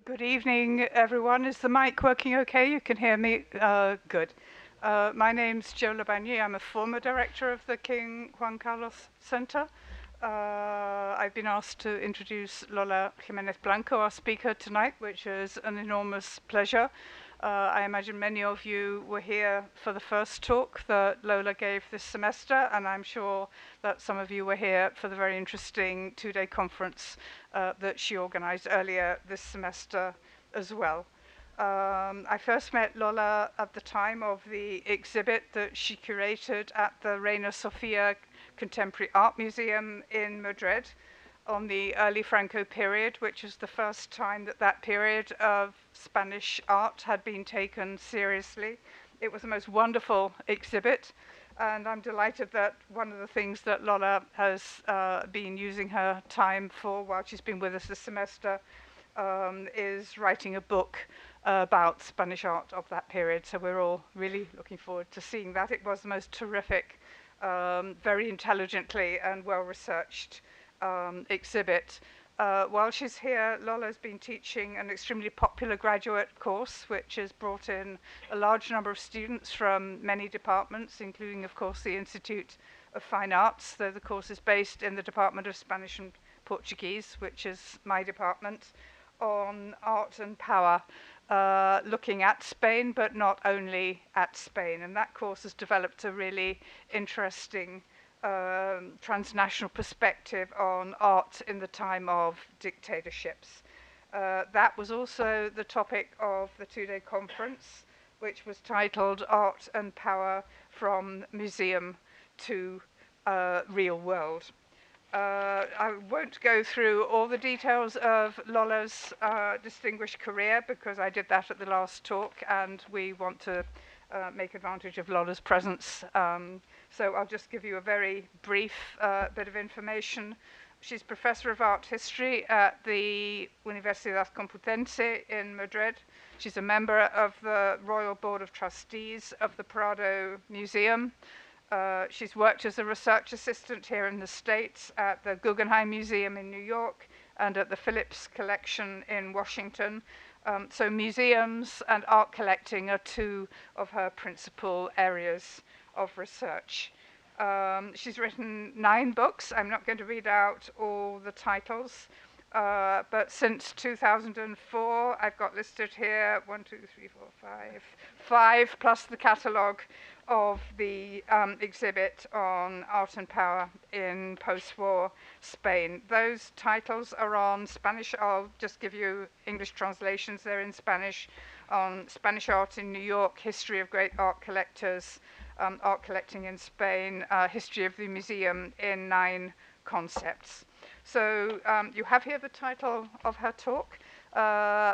Good evening, everyone. Is the mic working okay? You can hear me? Good. My name's Joe Labagni. I'm a former director of the King Juan Carlos Center. I've been asked to introduce Lola Jiménez Blanco, our speaker tonight, which is an enormous pleasure. I imagine many of you were here for the first talk that Lola gave this semester, and I'm sure that some of you were here for the very interesting two-day conference that she organized earlier this semester as well. I first met Lola at the time of the exhibit that she curated at the Reina Sofia Contemporary Art Museum in Madrid on the early Franco period, which is the first time that that period of Spanish art had been taken seriously. It was the most wonderful exhibit, and I'm delighted that one of the things that Lola has been using her time for while she's been with us this semester is writing a book about Spanish art of that period. So we're all really looking forward to seeing that. It was the most terrific, very intelligently and well-researched exhibit. While she's here, Lola's been teaching an extremely popular graduate course, which has brought in a large number of students from many departments, including, of course, the Institute of Fine Arts, though the course is based in the Department of Spanish and Portuguese, which is my department, on art and power, looking at Spain, but not only at Spain. And that course has developed a really interesting transnational perspective on art in the time of dictatorships. That was also the topic of the two-day conference, which was titled Art and Power from Museum to Real World. I won't go through all the details of Lola's distinguished career because I did that at the last talk, and we want to make advantage of Lola's presence. So I'll just give you a very brief bit of information. She's Professor of Art History at the Universidad Complutense in Madrid. She's a member of the Royal Board of Trustees of the Prado Museum. She's worked as a research assistant here in the States at the Guggenheim Museum in New York and at the Phillips Collection in Washington. So museums and art collecting are two of her principal areas of research. She's written 9 books. I'm not going to read out all the titles, but since 2004, I've got listed here 5 plus the catalogue of the exhibit on art and power in post-war Spain. Those titles are on Spanish. I'll just give you English translations. They're in Spanish, on Spanish art in New York, history of great art collectors, art collecting in Spain, history of the museum in 9 concepts. So you have here the title of her talk.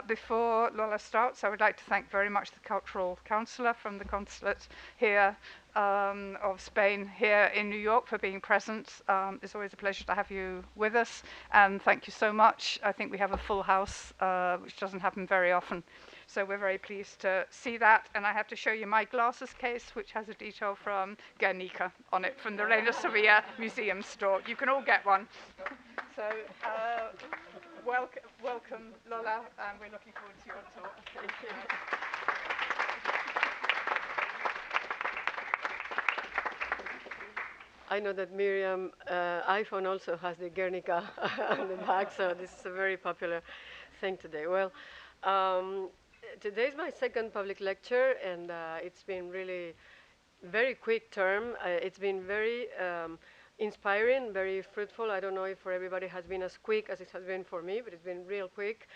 Before Lola starts, I would like to thank very much the cultural counselor from the consulate here of Spain here in New York for being present. It's always a pleasure to have you with us, and thank you so much. I think we have a full house, which doesn't happen very often. So we're very pleased to see that. And I have to show you my glasses case, which has a detail from Guernica on it from the Reina Sofia Museum store. You can all get one. So welcome, Lola, and we're looking forward to your talk. Thank you. I know that Miriam iPhone also has the Guernica on the back, so this is a very popular thing today. Well, today is my second public lecture, and it's been really very quick term. It's been very inspiring, very fruitful. I don't know if for everybody has been as quick as it has been for me, but it's been real quick.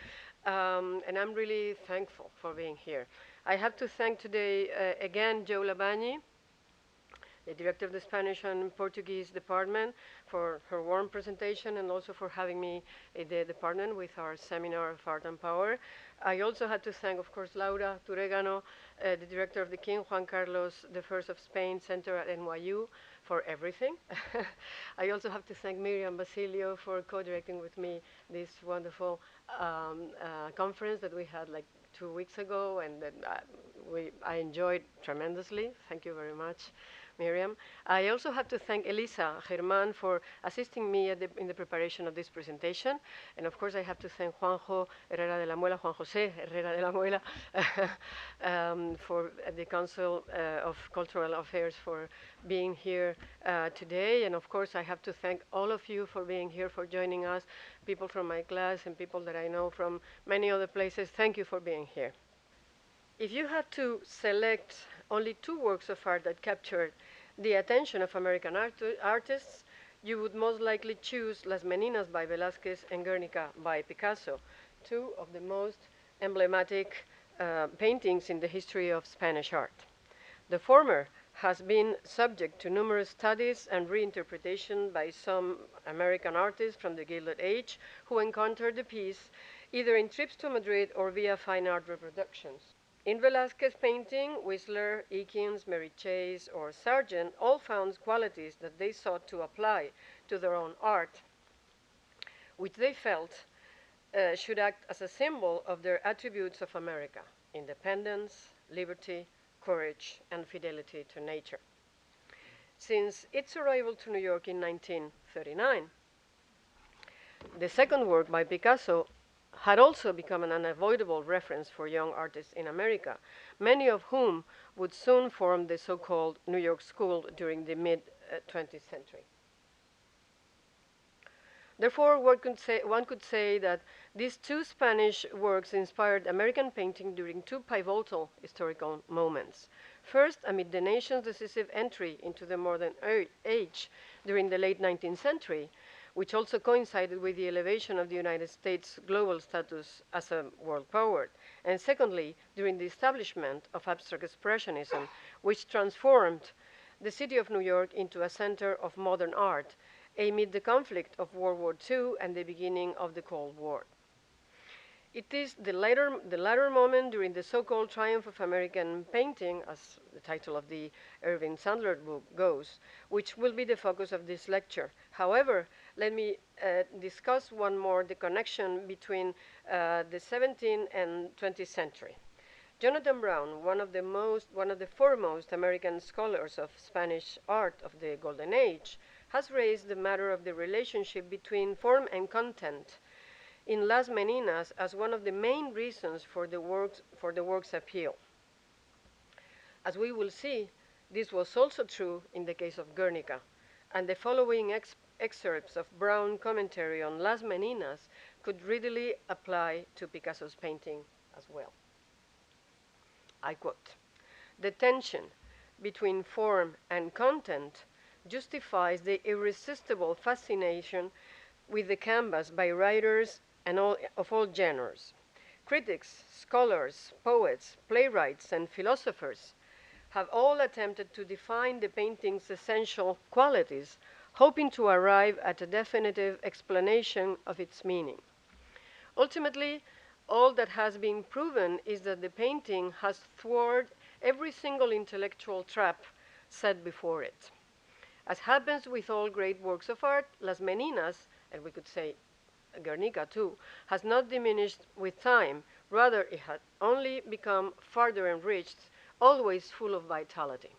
And I'm really thankful for being here. I have to thank today again Joe Labagni, the director of the Spanish and Portuguese department, for her warm presentation and also for having me in the department with our seminar of Art and Power. I also had to thank, of course, Laura Turegano, the director of the King Juan Carlos I of Spain Center at NYU, for everything. I also have to thank Miriam Basilio for co-directing with me this wonderful conference that we had like 2 weeks ago, and that I enjoyed tremendously. Thank you very much Miriam. I also have to thank Elisa Germán for assisting me in the preparation of this presentation. And of course, I have to thank Juanjo Herrera de la Muela, Juan José Herrera de la Muela, for the Council of Cultural Affairs for being here today. And of course, I have to thank all of you for being here, for joining us, people from my class and people that I know from many other places. Thank you for being here. If you had to select only two works of art that captured the attention of American artists, you would most likely choose Las Meninas by Velzquez and Guernica by Picasso, two of the most emblematic paintings in the history of Spanish art. The former has been subject to numerous studies and reinterpretation by some American artists from the Gilded Age who encountered the piece either in trips to Madrid or via fine art reproductions. In Velázquez's painting, Whistler, Eakins, Mary Chase, or Sargent all found qualities that they sought to apply to their own art, which they felt should act as a symbol of their attributes of America: independence, liberty, courage, and fidelity to nature. Since its arrival to New York in 1939, the second work by Picasso had also become an unavoidable reference for young artists in America, many of whom would soon form the so-called New York School during the mid-20th century. Therefore, one could say that these two Spanish works inspired American painting during two pivotal historical moments. First, amid the nation's decisive entry into the modern age during the late 19th century, which also coincided with the elevation of the United States' global status as a world power. And secondly, during the establishment of abstract expressionism, which transformed the city of New York into a center of modern art amid the conflict of World War II and the beginning of the Cold War. It is the latter moment during the so-called triumph of American painting, as the title of the Irving Sandler book goes, which will be the focus of this lecture. However, let me discuss one more the connection between the 17th and 20th century. Jonathan Brown, one of the foremost American scholars of Spanish art of the Golden Age, has raised the matter of the relationship between form and content in Las Meninas as one of the main reasons for the work's appeal. As we will see, this was also true in the case of Guernica, and the following excerpts of Brown commentary on Las Meninas could readily apply to Picasso's painting as well. I quote, "The tension between form and content justifies the irresistible fascination with the canvas by writers of all genres. Critics, scholars, poets, playwrights, and philosophers have all attempted to define the painting's essential qualities, hoping to arrive at a definitive explanation of its meaning. Ultimately, all that has been proven is that the painting has thwarted every single intellectual trap set before it. As happens with all great works of art, Las Meninas, and we could say Guernica too, has not diminished with time. Rather, it had only become further enriched, always full of vitality.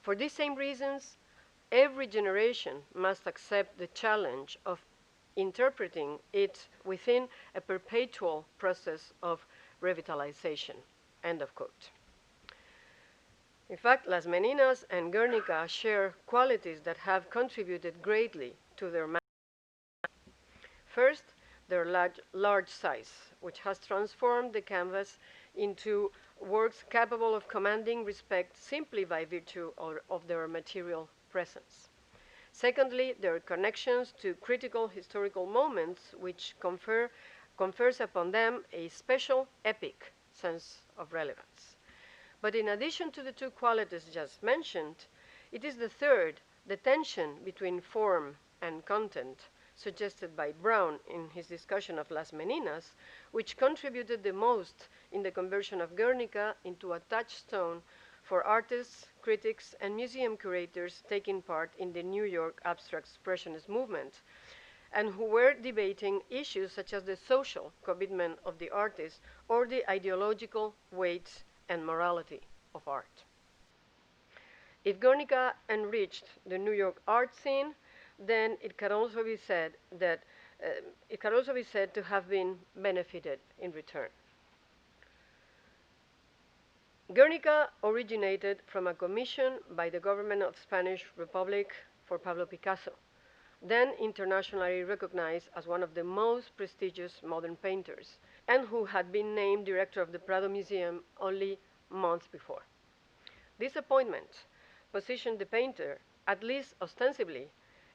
For these same reasons, every generation must accept the challenge of interpreting it within a perpetual process of revitalization." End of quote. In fact, Las Meninas and Guernica share qualities that have contributed greatly to their First, their large size, which has transformed the canvas into works capable of commanding respect simply by virtue of their material presence. Secondly, their connections to critical historical moments, which confers upon them a special epic sense of relevance. But in addition to the two qualities just mentioned, it is the third, the tension between form and content, suggested by Brown in his discussion of Las Meninas, which contributed the most in the conversion of Guernica into a touchstone for artists, critics, and museum curators taking part in the New York abstract expressionist movement, and who were debating issues such as the social commitment of the artist or the ideological weight and morality of art. If Guernica enriched the New York art scene, then it can also be said that it can also be said to have been benefited in return. Guernica originated from a commission by the government of Spanish Republic for Pablo Picasso, then internationally recognized as one of the most prestigious modern painters, and who had been named director of the Prado Museum only months before. This appointment positioned the painter, at least ostensibly,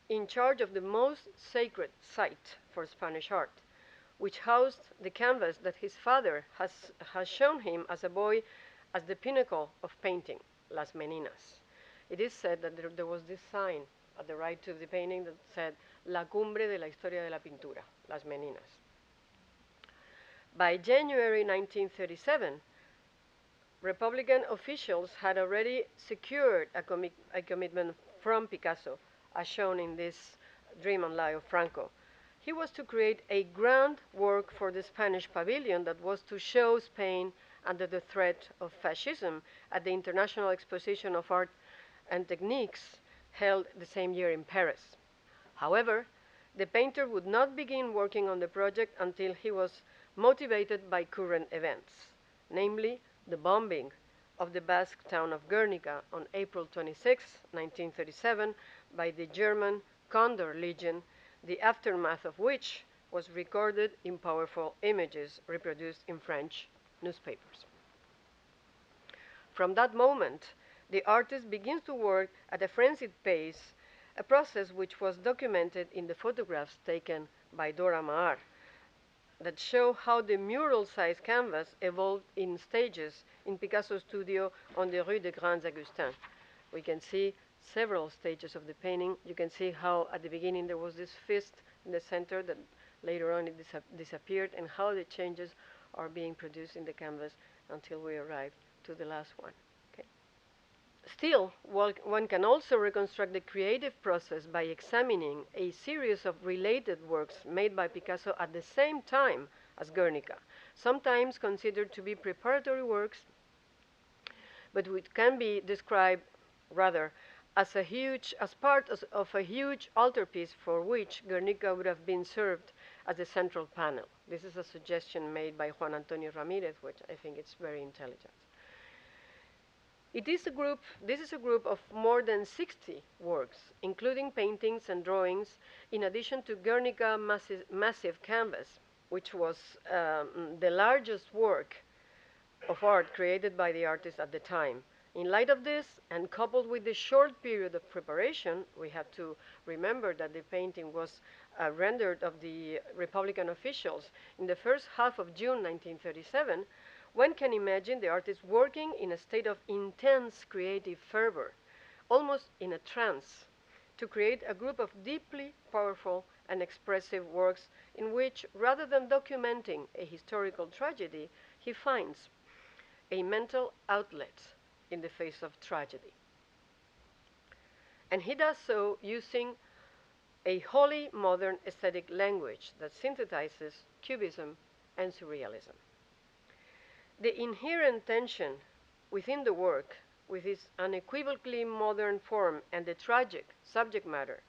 in charge of the most sacred site for Spanish art, which housed the canvas that his father has shown him as a boy as the pinnacle of painting, Las Meninas. It is said that there was this sign at the right of the painting that said, La cumbre de la historia de la pintura, Las Meninas. By January 1937, Republican officials had already secured a commitment from Picasso, as shown in this Dream and Lie of Franco. He was to create a grand work for the Spanish Pavilion that was to show Spain under the threat of fascism at the International Exposition of Art and Techniques held the same year in Paris. However, the painter would not begin working on the project until he was motivated by current events, namely the bombing of the Basque town of Guernica on April 26, 1937, by the German Condor Legion, the aftermath of which was recorded in powerful images reproduced in French newspapers. From that moment, the artist begins to work at a frenzied pace, a process which was documented in the photographs taken by Dora Maar that show how the mural-sized canvas evolved in stages in Picasso's studio on the Rue des Grands Augustins. We can see several stages of the painting. You can see how at the beginning there was this fist in the center that later on it disappeared, and how the changes are being produced in the canvas until we arrive to the last one. Okay. Still, one can also reconstruct the creative process by examining a series of related works made by Picasso at the same time as Guernica, sometimes considered to be preparatory works, but which can be described rather as part of a huge altarpiece for which Guernica would have been served as a central panel. This is a suggestion made by Juan Antonio Ramirez, which I think is very intelligent. This is a group of more than 60 works, including paintings and drawings, in addition to Guernica massive canvas, which was the largest work of art created by the artist at the time. In light of this, and coupled with the short period of preparation, we have to remember that the painting was rendered of the Republican officials in the first half of June 1937, one can imagine the artist working in a state of intense creative fervor, almost in a trance, to create a group of deeply powerful and expressive works in which, rather than documenting a historical tragedy, he finds a mental outlet in the face of tragedy. And he does so using a wholly modern aesthetic language that synthesizes Cubism and Surrealism. The inherent tension within the work, with its unequivocally modern form and the tragic subject matter,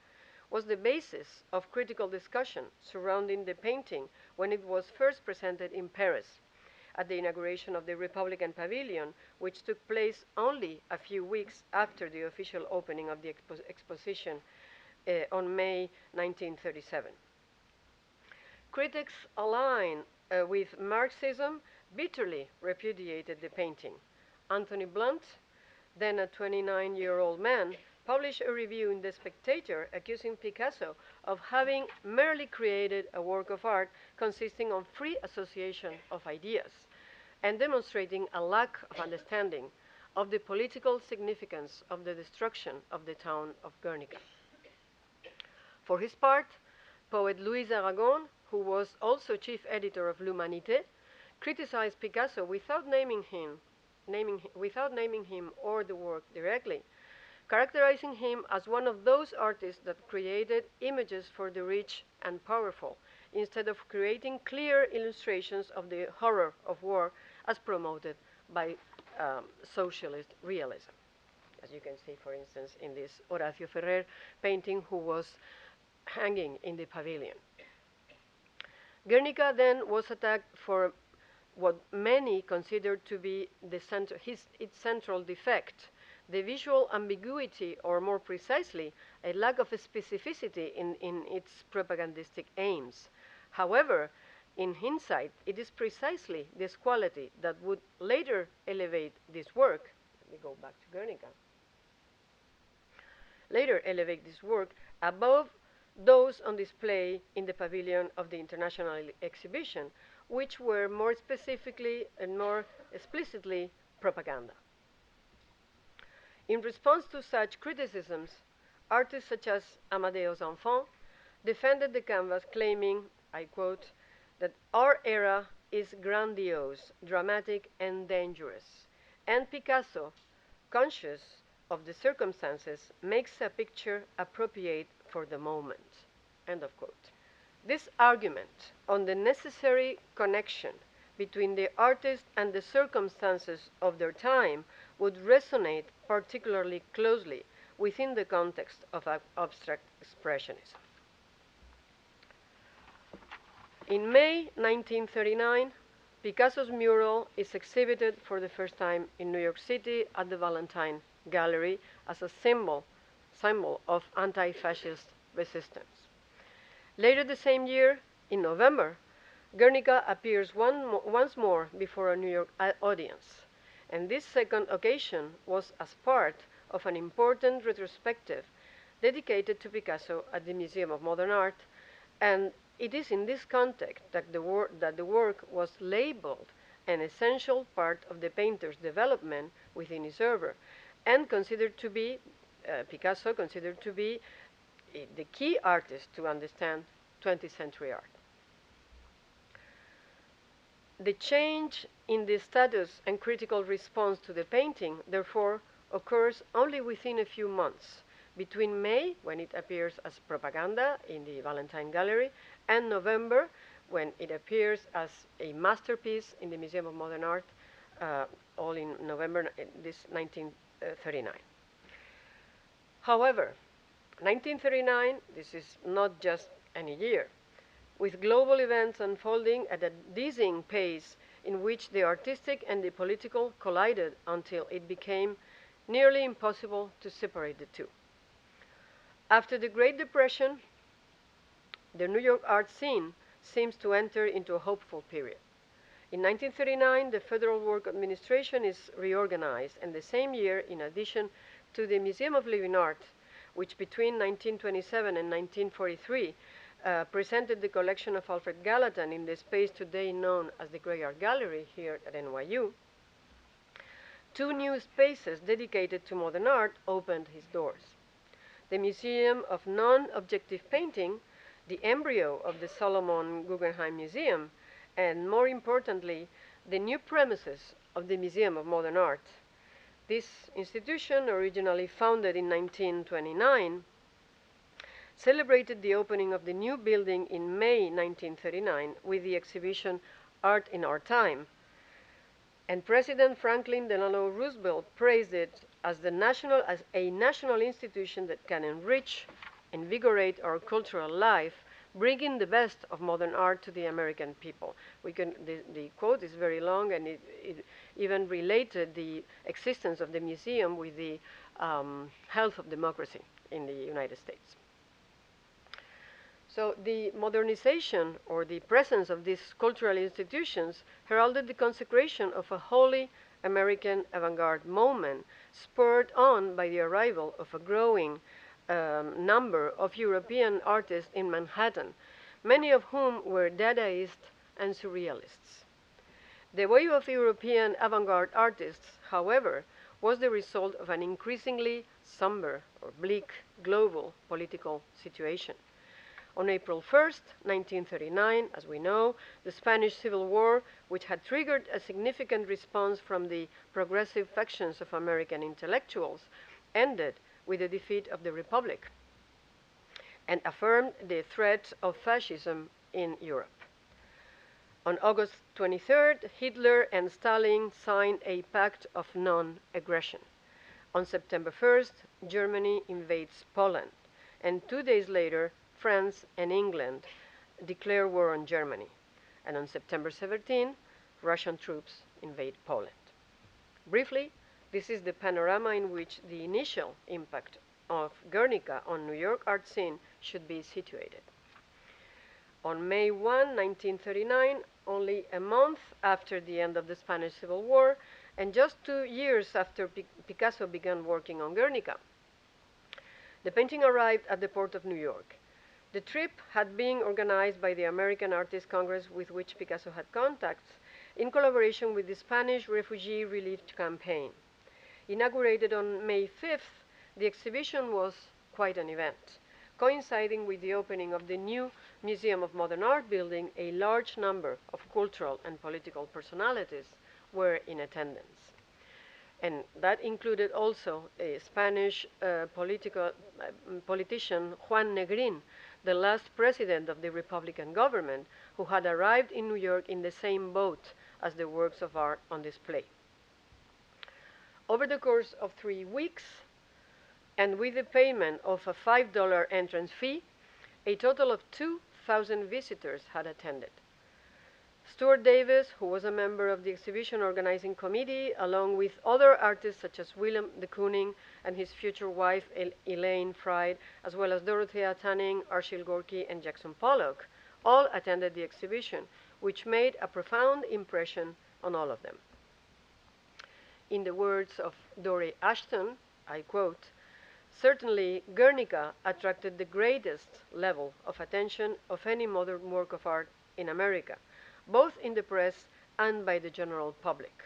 was the basis of critical discussion surrounding the painting when it was first presented in Paris at the inauguration of the Republican Pavilion, which took place only a few weeks after the official opening of the exposition on May 1937. Critics aligned with Marxism bitterly repudiated the painting. Anthony Blunt, then a 29-year-old man, published a review in The Spectator accusing Picasso of having merely created a work of art consisting of free association of ideas and demonstrating a lack of understanding of the political significance of the destruction of the town of Guernica. For his part, poet Louis Aragon, who was also chief editor of L'Humanité, criticized Picasso without naming him or the work directly, characterizing him as one of those artists that created images for the rich and powerful, instead of creating clear illustrations of the horror of war as promoted by socialist realism. as you can see, for instance, in this Horacio Ferrer painting, who was hanging in the pavilion. Guernica then was attacked for what many considered to be its central defect, the visual ambiguity, or more precisely, a lack of specificity in its propagandistic aims. However, in hindsight, it is precisely this quality that would later elevate this work. Let me go back to Guernica. Later elevate this work above those on display in the pavilion of the International Exhibition, which were more specifically and more explicitly propaganda. In response to such criticisms, artists such as Amadeus Enfant defended the canvas, claiming, I quote, that our era is grandiose, dramatic, and dangerous, and Picasso, conscious of the circumstances, makes a picture appropriate for the moment, end of quote. This argument on the necessary connection between the artist and the circumstances of their time would resonate particularly closely within the context of abstract expressionism. In May 1939, Picasso's mural is exhibited for the first time in New York City at the Valentine Gallery as a symbol of anti-fascist resistance. Later the same year, in November, Guernica appears once more before a New York audience, and this second occasion was as part of an important retrospective dedicated to Picasso at the Museum of Modern Art, and it is in this context that the work was labeled an essential part of the painter's development within his oeuvre, and considered to be, Picasso considered to be the key artist to understand 20th century art. The change in the status and critical response to the painting, therefore, occurs only within a few months, between May, when it appears as propaganda in the Valentine Gallery, and November, when it appears as a masterpiece in the Museum of Modern Art, all in November 1939. However, 1939, this is not just any year, with global events unfolding at a dizzying pace in which the artistic and the political collided until it became nearly impossible to separate the two. After the Great Depression, the New York art scene seems to enter into a hopeful period. In 1939, the Federal Work Administration is reorganized, and the same year, in addition to the Museum of Living Art, which between 1927 and 1943 presented the collection of Alfred Gallatin in the space today known as the Gray Art Gallery here at NYU, two new spaces dedicated to modern art opened its doors. The Museum of Non-Objective Painting, the embryo of the Solomon Guggenheim Museum, and more importantly, the new premises of the Museum of Modern Art. This institution, originally founded in 1929, celebrated the opening of the new building in May 1939 with the exhibition Art in Our Time. And President Franklin Delano Roosevelt praised it as a national institution that can enrich, invigorate our cultural life, bringing the best of modern art to the American people. The quote is very long, and it even related the existence of the museum with the health of democracy in the United States. So the modernization, or the presence of these cultural institutions, heralded the consecration of a wholly American avant-garde moment, spurred on by the arrival of a growing number of European artists in Manhattan, many of whom were Dadaists and Surrealists. The wave of European avant-garde artists, however, was the result of an increasingly somber or bleak global political situation. On April 1st, 1939, as we know, the Spanish Civil War, which had triggered a significant response from the progressive factions of American intellectuals, ended with the defeat of the Republic and affirmed the threat of fascism in Europe. On August 23rd, Hitler and Stalin signed a pact of non-aggression. On September 1st, Germany invades Poland, and 2 days later, France and England declare war on Germany. And on September 17, Russian troops invade Poland. Briefly, this is the panorama in which the initial impact of Guernica on New York art scene should be situated. On May 1, 1939, only a month after the end of the Spanish Civil War, and just 2 years after Picasso began working on Guernica, the painting arrived at the port of New York. The trip had been organized by the American Artists Congress, with which Picasso had contacts, in collaboration with the Spanish Refugee Relief Campaign. Inaugurated on May 5th, the exhibition was quite an event. Coinciding with the opening of the new Museum of Modern Art building, a large number of cultural and political personalities were in attendance. And that included also a Spanish politician, Juan, the last president of the Republican government, who had arrived in New York in the same boat as the works of art on display. Over the course of 3 weeks, and with the payment of a $5 entrance fee, a total of 2,000 visitors had attended. Stuart Davis, who was a member of the exhibition organizing committee, along with other artists such as William de Kooning and his future wife Elaine Fried, as well as Dorothea Tanning, Archil Gorky, and Jackson Pollock, all attended the exhibition, which made a profound impression on all of them. In the words of Doré Ashton, I quote, "Certainly, Guernica attracted the greatest level of attention of any modern work of art in America, both in the press and by the general public.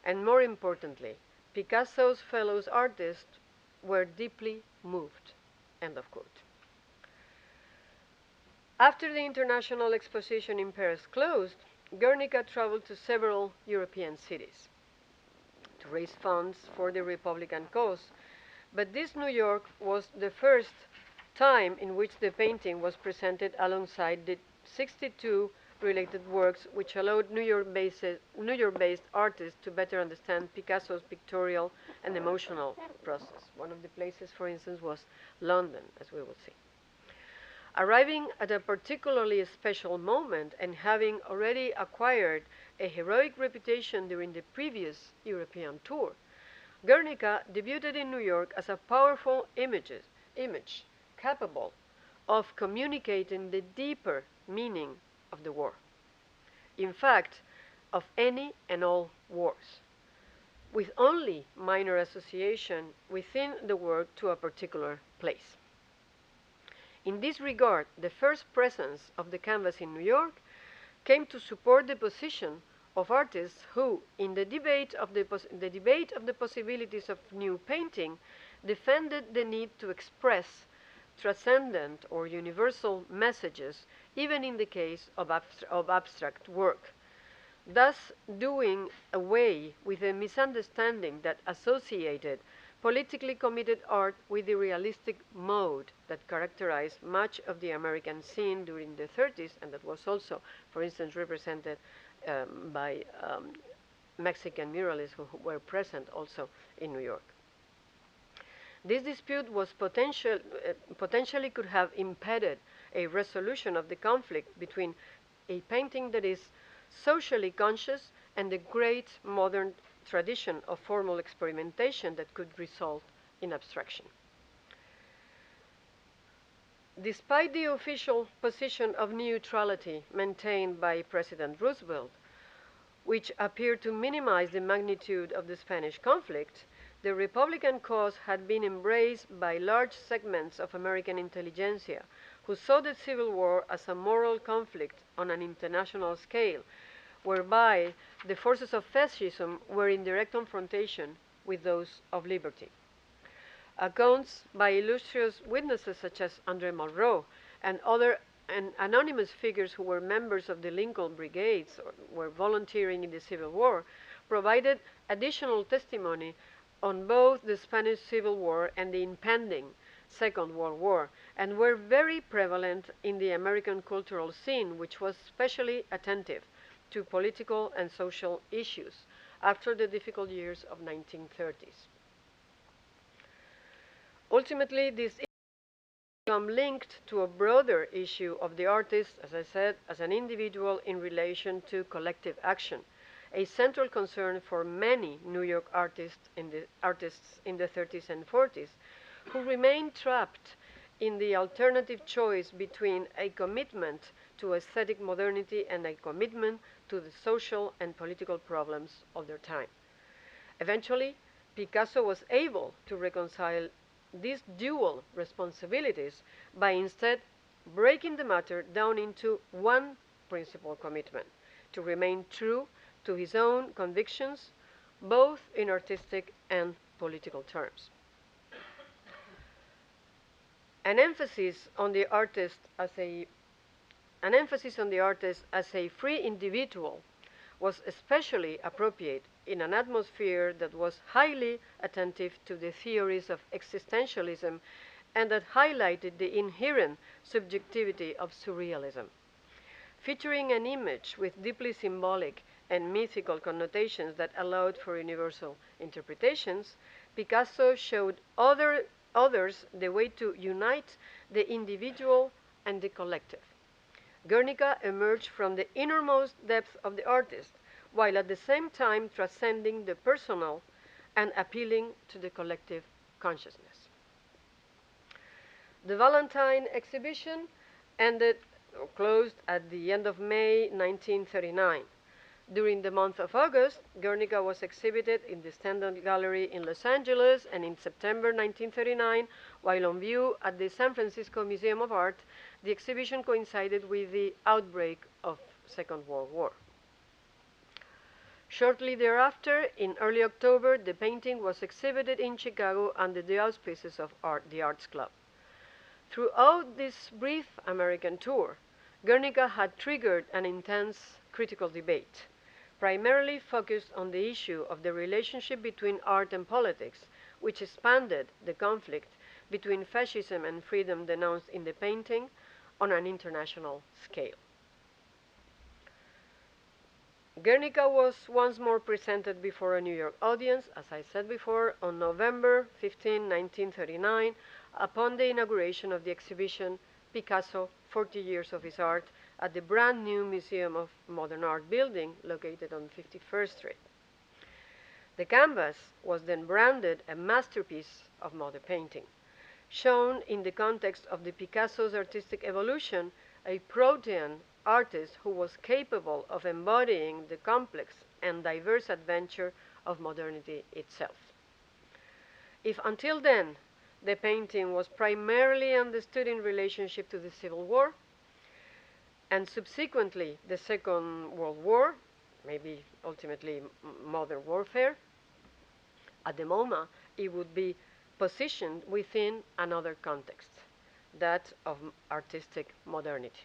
And more importantly, Picasso's fellow artists were deeply moved." End of quote. After the international exposition in Paris closed, Guernica traveled to several European cities to raise funds for the Republican cause, but this New York was the first time in which the painting was presented alongside the 62 related works, which allowed New York-based artists to better understand Picasso's pictorial and emotional process. One of the places, for instance, was London, as we will see. Arriving at a particularly special moment and having already acquired a heroic reputation during the previous European tour, Guernica debuted in New York as a powerful image capable of communicating the deeper meaning of the war. In fact, of any and all wars, with only minor association within the work to a particular place. In this regard, the first presence of the canvas in New York came to support the position of artists who, in the debate of the possibilities of new painting, defended the need to express transcendent or universal messages, even in the case of abstract work, thus doing away with the misunderstanding that associated politically committed art with the realistic mode that characterized much of the American scene during the 30s, and that was also, for instance, represented by Mexican muralists who were present also in New York. This dispute was potentially could have impeded a resolution of the conflict between a painting that is socially conscious and the great modern tradition of formal experimentation that could result in abstraction. Despite the official position of neutrality maintained by President Roosevelt, which appeared to minimize the magnitude of the Spanish conflict, the Republican cause had been embraced by large segments of American intelligentsia, who saw the Civil War as a moral conflict on an international scale, whereby the forces of fascism were in direct confrontation with those of liberty. Accounts by illustrious witnesses such as André Malraux and other anonymous figures who were members of the Lincoln Brigades or were volunteering in the Civil War provided additional testimony on both the Spanish Civil War and the impending Second World War, and were very prevalent in the American cultural scene, which was especially attentive to political and social issues after the difficult years of 1930s. Ultimately, this become linked to a broader issue of the artist, as I said, as an individual in relation to collective action, a central concern for many New York artists in the 30s and 40s, who remained trapped in the alternative choice between a commitment to aesthetic modernity and a commitment to the social and political problems of their time. Eventually, Picasso was able to reconcile these dual responsibilities by instead breaking the matter down into one principal commitment, to remain true to his own convictions, both in artistic and political terms. An emphasis on the artist as a free individual was especially appropriate in an atmosphere that was highly attentive to the theories of existentialism and that highlighted the inherent subjectivity of surrealism. Featuring an image with deeply symbolic and mythical connotations that allowed for universal interpretations, Picasso showed others the way to unite the individual and the collective. Guernica emerged from the innermost depths of the artist, while at the same time transcending the personal and appealing to the collective consciousness. The Valentine Exhibition closed at the end of May 1939. During the month of August, Guernica was exhibited in the Stendhal Gallery in Los Angeles, and in September 1939, while on view at the San Francisco Museum of Art, the exhibition coincided with the outbreak of Second World War. Shortly thereafter, in early October, the painting was exhibited in Chicago under the auspices of the Arts Club. Throughout this brief American tour, Guernica had triggered an intense critical debate, primarily focused on the issue of the relationship between art and politics, which expanded the conflict between fascism and freedom denounced in the painting on an international scale. Guernica was once more presented before a New York audience, as I said before, on November 15, 1939, upon the inauguration of the exhibition Picasso, 40 Years of His Art, at the brand new Museum of Modern Art building located on 51st Street. The canvas was then branded a masterpiece of modern painting. Shown in the context of the Picasso's artistic evolution, a protean artist who was capable of embodying the complex and diverse adventure of modernity itself. If until then the painting was primarily understood in relationship to the Civil War, and subsequently the Second World War, maybe ultimately modern warfare, at the MoMA it would be positioned within another context, that of artistic modernity.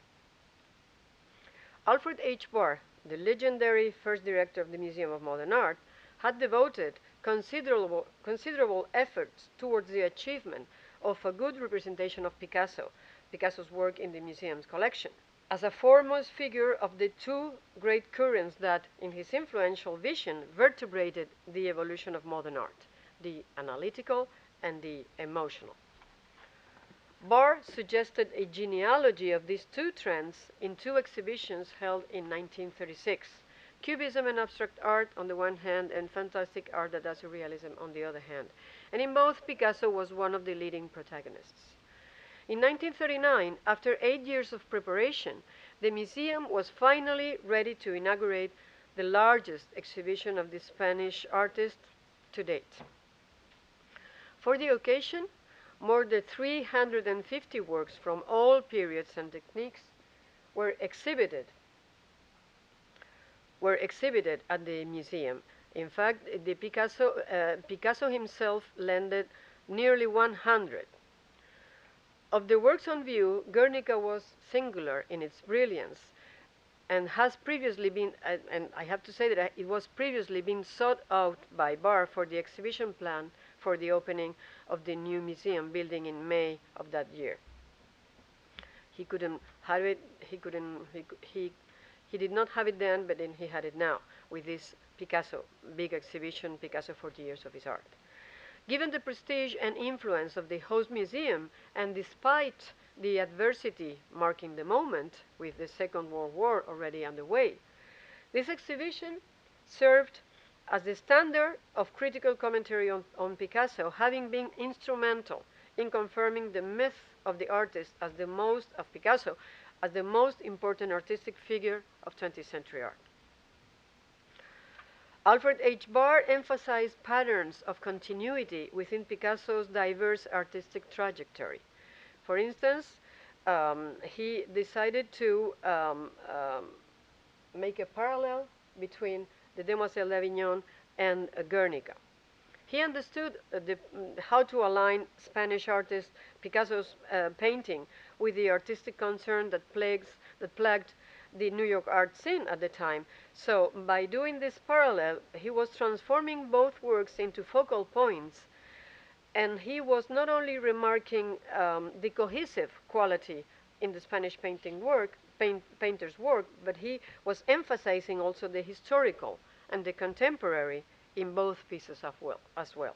Alfred H. Barr, the legendary first director of the Museum of Modern Art, had devoted considerable efforts towards the achievement of a good representation of Picasso's work in the museum's collection, as a foremost figure of the two great currents that, in his influential vision, vertebrated the evolution of modern art, the analytical and the emotional. Barr suggested a genealogy of these two trends in two exhibitions held in 1936, Cubism and abstract art on the one hand, and fantastic art that does surrealism on the other hand. And in both, Picasso was one of the leading protagonists. In 1939, after 8 years of preparation, the museum was finally ready to inaugurate the largest exhibition of the Spanish artist to date. For the occasion, more than 350 works from all periods and techniques were exhibited at the museum. In fact, Picasso himself lended nearly 100. Of the works on view, Guernica was singular in its brilliance and has previously been, and I have to say that it was previously been sought out by Barr for the exhibition plan for the opening of the new museum building in May of that year. He couldn't have it, he did not have it then, but then he had it now with this Picasso big exhibition, Picasso 40 Years of His Art. Given the prestige and influence of the host museum, and despite the adversity marking the moment, with the Second World War already underway, this exhibition served as the standard of critical commentary on Picasso, having been instrumental in confirming the myth of the artist as Picasso as the most important artistic figure of 20th century art. Alfred H. Barr emphasized patterns of continuity within Picasso's diverse artistic trajectory. For instance, he decided to make a parallel between the Demoiselle d'Avignon and Guernica. He understood how to align Spanish artist Picasso's painting with the artistic concern that plagued the New York art scene at the time. So by doing this parallel, he was transforming both works into focal points, and he was not only remarking the cohesive quality in the Spanish painter's work, but he was emphasizing also the historical and the contemporary in both pieces as well.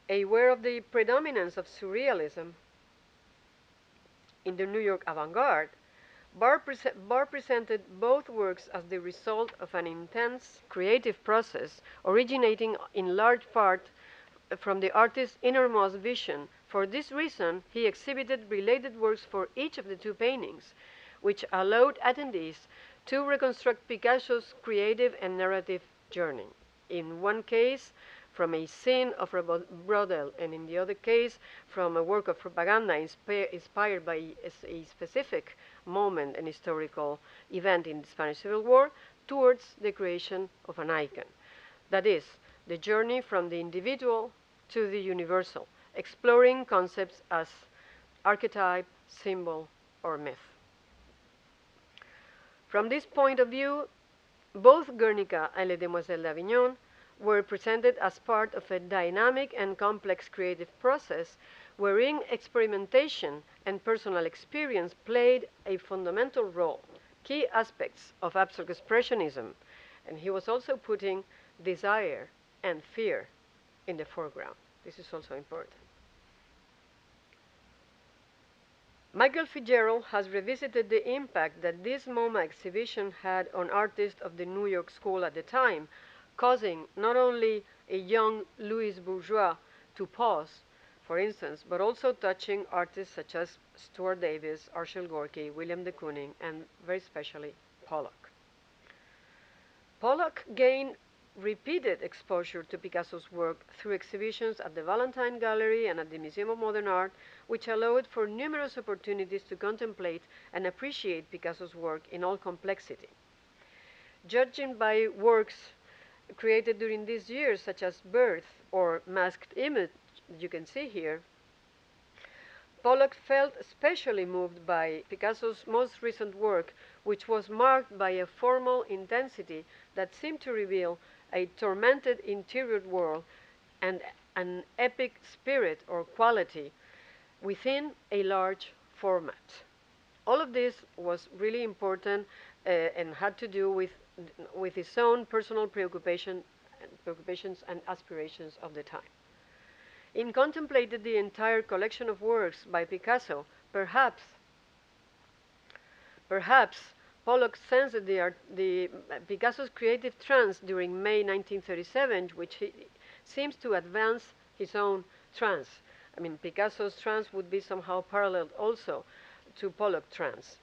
Aware of the predominance of surrealism in the New York avant-garde, Barr presented both works as the result of an intense creative process originating in large part from the artist's innermost vision. For this reason, he exhibited related works for each of the two paintings, which allowed attendees to reconstruct Picasso's creative and narrative journey. In one case, from a scene of a brothel, and in the other case, from a work of propaganda inspired by a specific moment and historical event in the Spanish Civil War, towards the creation of an icon. That is, the journey from the individual to the universal, exploring concepts as archetype, symbol, or myth. From this point of view, both Guernica and Les Demoiselles d'Avignon were presented as part of a dynamic and complex creative process wherein experimentation and personal experience played a fundamental role, key aspects of abstract expressionism, and he was also putting desire and fear in the foreground. This is also important. Michael Fitzgerald has revisited the impact that this MoMA exhibition had on artists of the New York School at the time, causing not only a young Louis Bourgeois to pause, for instance, but also touching artists such as Stuart Davis, Arshile Gorky, William de Kooning, and very especially Pollock. Pollock gained repeated exposure to Picasso's work through exhibitions at the Valentine Gallery and at the Museum of Modern Art, which allowed for numerous opportunities to contemplate and appreciate Picasso's work in all complexity. Judging by works created during these years, such as Birth or Masked Image, you can see here, Pollock felt especially moved by Picasso's most recent work, which was marked by a formal intensity that seemed to reveal a tormented interior world and an epic spirit or quality within a large format. All of this was really important and had to do with his own personal preoccupations and aspirations of the time. In contemplating the entire collection of works by Picasso, perhaps Pollock sensed the Picasso's creative trance during May 1937, which he seems to advance his own trance. I mean, Picasso's trance would be somehow paralleled also to Pollock's trance.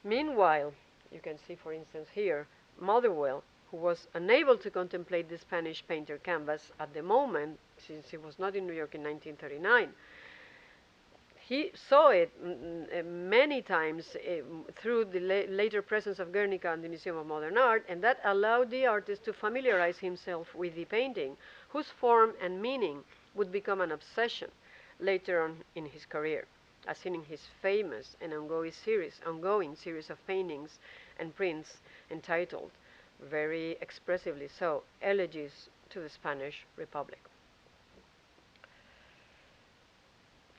Meanwhile, you can see, for instance, here, Motherwell, who was unable to contemplate the Spanish painter canvas at the moment, since he was not in New York in 1939, he saw it many times through the later presence of Guernica and the Museum of Modern Art, and that allowed the artist to familiarize himself with the painting, whose form and meaning would become an obsession later on in his career, as seen in his famous and ongoing series of paintings and prints entitled, very expressively so, Elegies to the Spanish Republic.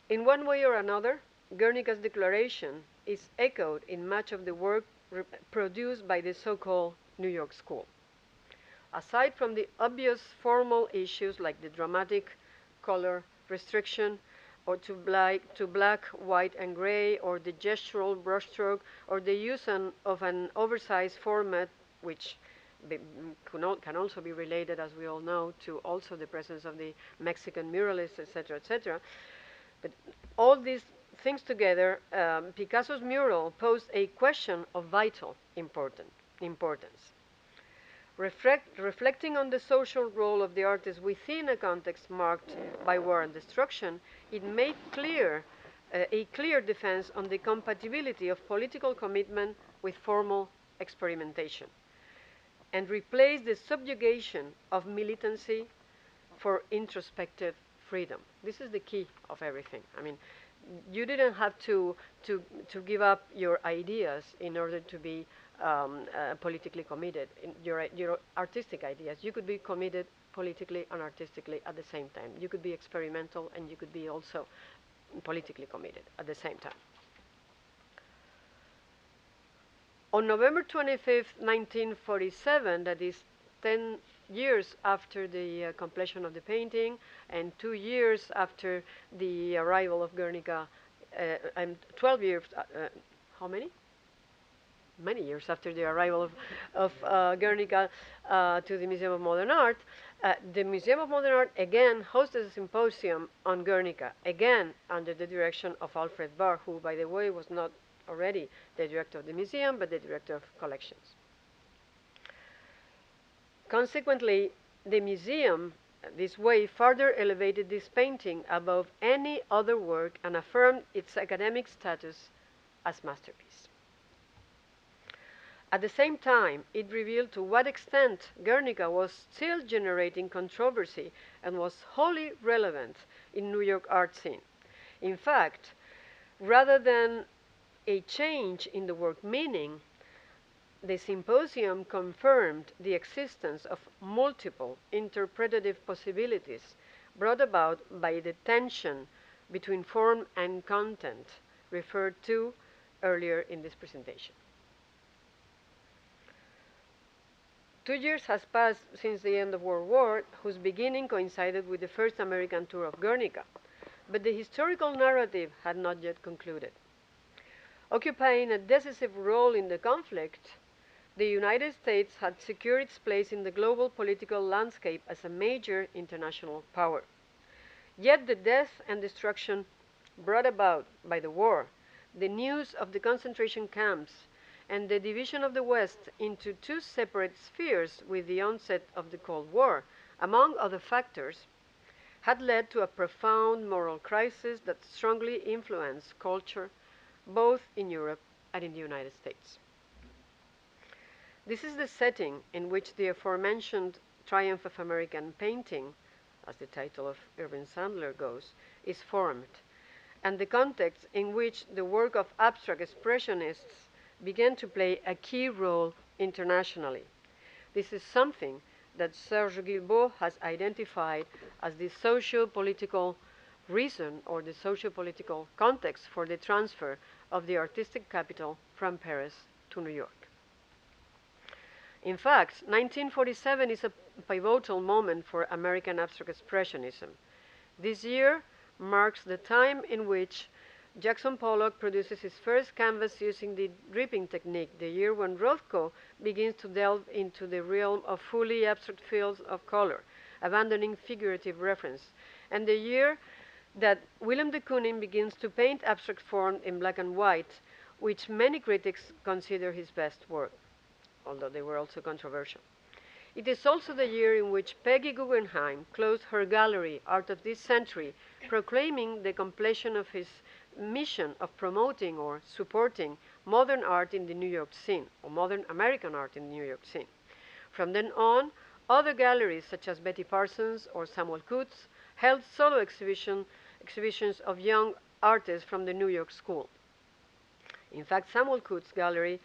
In one way or another, Guernica's declaration is echoed in much of the work produced by the so-called New York School. aside from the obvious formal issues like the dramatic color restriction, or to black, white, and gray, or the gestural brushstroke, or the use of an oversized format, which can also be related, as we all know, to also the presence of the Mexican muralists, etc., etc. But all these things together, Picasso's mural posed a question of vital importance. Reflecting on the social role of the artist within a context marked by war and destruction, it made clear a clear defense on the compatibility of political commitment with formal experimentation, and replaced the subjugation of militancy for introspective freedom. This is the key of everything. I mean, you didn't have to give up your ideas in order to be politically committed in your artistic ideas. You could be committed politically and artistically at the same time. You could be experimental and you could be also politically committed at the same time. On November 25th, 1947, that is 10 years after the completion of the painting and 2 years after the arrival of Guernica, and 12 years, how many? Many years after the arrival of Guernica to the Museum of Modern Art, the Museum of Modern Art again hosted a symposium on Guernica, again under the direction of Alfred Barr, who, by the way, was not already the director of the museum, but the director of collections. Consequently, the museum, this way, further elevated this painting above any other work and affirmed its academic status as masterpiece. At the same time, it revealed to what extent Guernica was still generating controversy and was wholly relevant in New York art scene. In fact, rather than a change in the work meaning, the symposium confirmed the existence of multiple interpretative possibilities brought about by the tension between form and content referred to earlier in this presentation. 2 years has passed since the end of World War, whose beginning coincided with the first American tour of Guernica, but the historical narrative had not yet concluded. Occupying a decisive role in the conflict, the United States had secured its place in the global political landscape as a major international power. Yet the death and destruction brought about by the war, the news of the concentration camps, and the division of the West into two separate spheres with the onset of the Cold War, among other factors, had led to a profound moral crisis that strongly influenced culture, both in Europe and in the United States. This is the setting in which the aforementioned Triumph of American Painting, as the title of Irving Sandler goes, is formed, and the context in which the work of abstract expressionists began to play a key role internationally. This is something that Serge Guilbeault has identified as the socio-political reason or the socio-political context for the transfer of the artistic capital from Paris to New York. In fact, 1947 is a pivotal moment for American abstract expressionism. This year marks the time in which Jackson Pollock produces his first canvas using the dripping technique, the year when Rothko begins to delve into the realm of fully abstract fields of color, abandoning figurative reference, and the year that Willem de Kooning begins to paint abstract form in black and white, which many critics consider his best work, although they were also controversial. It is also the year in which Peggy Guggenheim closed her gallery, Art of This Century, proclaiming the completion of his mission of promoting or supporting modern art in the New York scene, or modern American art in the New York scene. From then on, other galleries such as Betty Parsons or Samuel Coutts held solo exhibitions of young artists from the New York School. In fact, Samuel Coutts' gallery,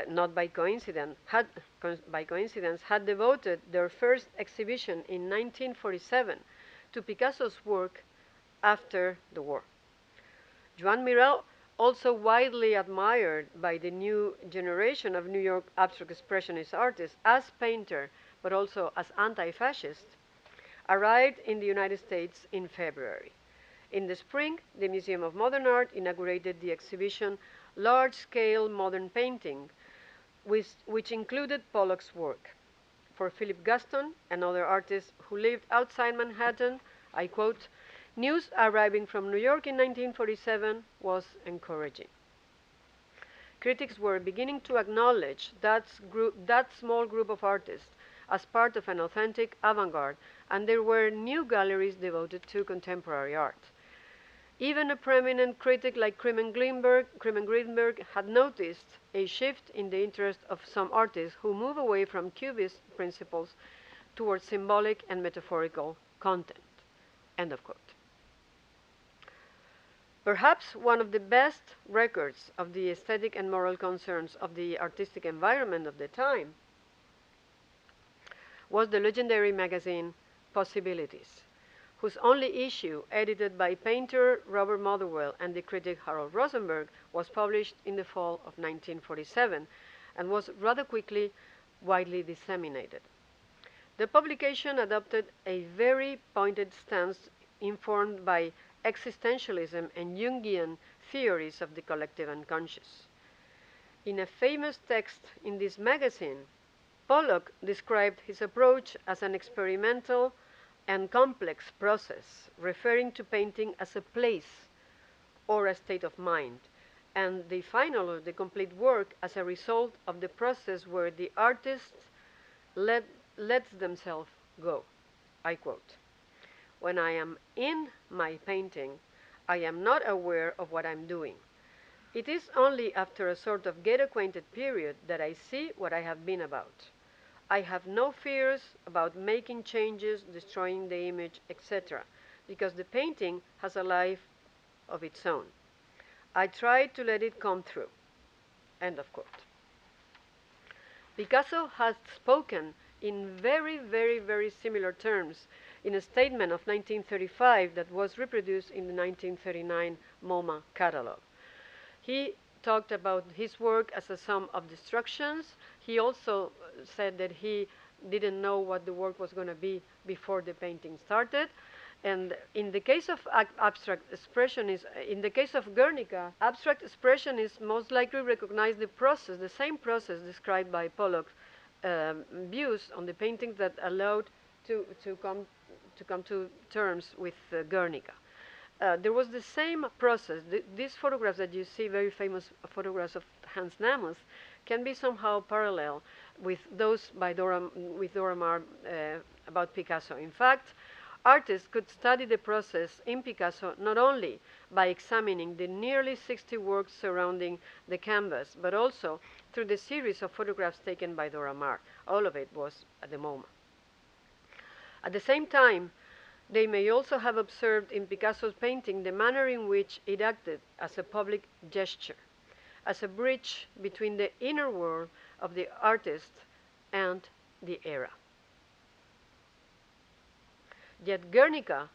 not by coincidence, had devoted their first exhibition in 1947 to Picasso's work after the war. Joan Miró, also widely admired by the new generation of New York abstract expressionist artists as painter, but also as anti-fascist, arrived in the United States in February. In the spring, the Museum of Modern Art inaugurated the exhibition Large-Scale Modern Painting, which included Pollock's work. For Philip Gaston, another artist who lived outside Manhattan, I quote, "News arriving from New York in 1947 was encouraging." Critics were beginning to acknowledge that small group of artists as part of an authentic avant-garde, and there were new galleries devoted to contemporary art. Even a preeminent critic like Kremen Greenberg had noticed a shift in the interest of some artists who move away from Cubist principles towards symbolic and metaphorical content. End of quote. Perhaps one of the best records of the aesthetic and moral concerns of the artistic environment of the time was the legendary magazine Possibilities, whose only issue, edited by painter Robert Motherwell and the critic Harold Rosenberg, was published in the fall of 1947 and was rather quickly widely disseminated. The publication adopted a very pointed stance informed by existentialism and Jungian theories of the collective unconscious. In a famous text in this magazine, Pollock described his approach as an experimental and complex process, referring to painting as a place or a state of mind, and the final or the complete work as a result of the process where the artist lets themselves go. I quote, "When I am in my painting, I am not aware of what I'm doing. It is only after a sort of get-acquainted period that I see what I have been about. I have no fears about making changes, destroying the image, etc., because the painting has a life of its own. I try to let it come through." End of quote. Picasso has spoken in very, very, very similar terms in a statement of 1935 that was reproduced in the 1939 MoMA catalog. He talked about his work as a sum of destructions. He also said that he didn't know what the work was going to be before the painting started. And in the case of abstract expressionists, in the case of Guernica, abstract expressionists most likely recognize the process, the same process described by Pollock's views on the paintings that allowed to come to terms with Guernica. There was the same process. These photographs that you see, very famous photographs of Hans Namus, can be somehow parallel with those by Dora Maar about Picasso. In fact, artists could study the process in Picasso not only by examining the nearly 60 works surrounding the canvas, but also through the series of photographs taken by Dora Maar. All of it was at the MoMA. At the same time, they may also have observed in Picasso's painting the manner in which it acted as a public gesture, as a bridge between the inner world of the artist and the era. Yet Guernica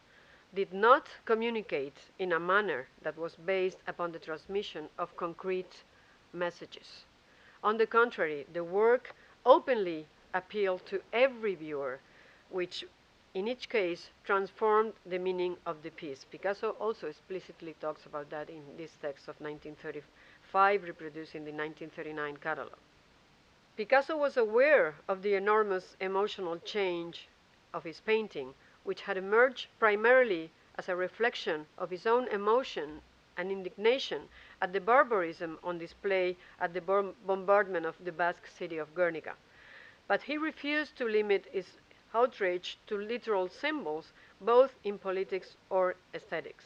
did not communicate in a manner that was based upon the transmission of concrete messages. On the contrary, the work openly appealed to every viewer, which in each case transformed the meaning of the piece. Picasso also explicitly talks about that in this text of 1935, reproduced in the 1939 catalog. Picasso was aware of the enormous emotional change of his painting, which had emerged primarily as a reflection of his own emotion and indignation at the barbarism on display at the bombardment of the Basque city of Guernica. But he refused to limit his outrage to literal symbols, both in politics or aesthetics.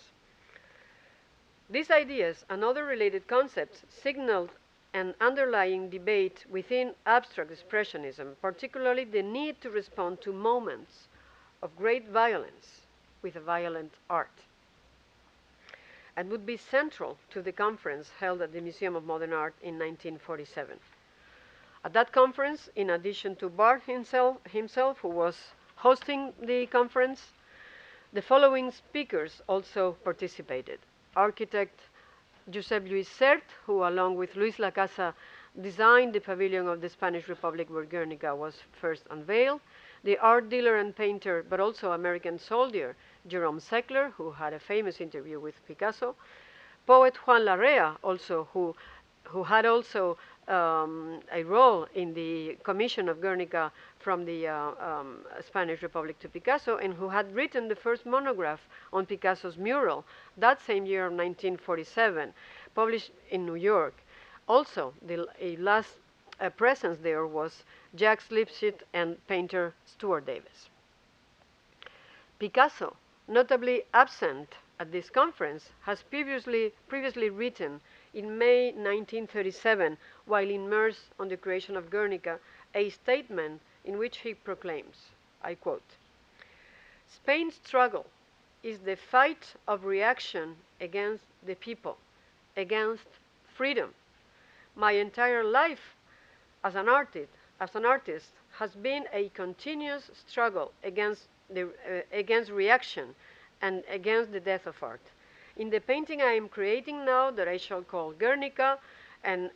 These ideas and other related concepts signaled an underlying debate within abstract expressionism, particularly the need to respond to moments of great violence with a violent art, and would be central to the conference held at the Museum of Modern Art in 1947. At that conference, in addition to Barthes himself, who was hosting the conference, the following speakers also participated. Architect Josep Lluís Sert, who along with Luis Lacasa designed the pavilion of the Spanish Republic where Guernica was first unveiled. The art dealer and painter, but also American soldier, Jerome Seckler, who had a famous interview with Picasso. Poet Juan Larrea, also, who had also a role in the commission of Guernica from the Spanish Republic to Picasso, and who had written the first monograph on Picasso's mural that same year of 1947, published in New York. Also, a last presence there was Jacques Lipschitz and painter Stuart Davis. Picasso, notably absent at this conference, has previously written in May 1937, while immersed on the creation of Guernica, a statement in which he proclaims, I quote, "Spain's struggle is the fight of reaction against the people, against freedom. My entire life as an artist has been a continuous struggle against reaction and against the death of art. In the painting I am creating now, that I shall call Guernica, and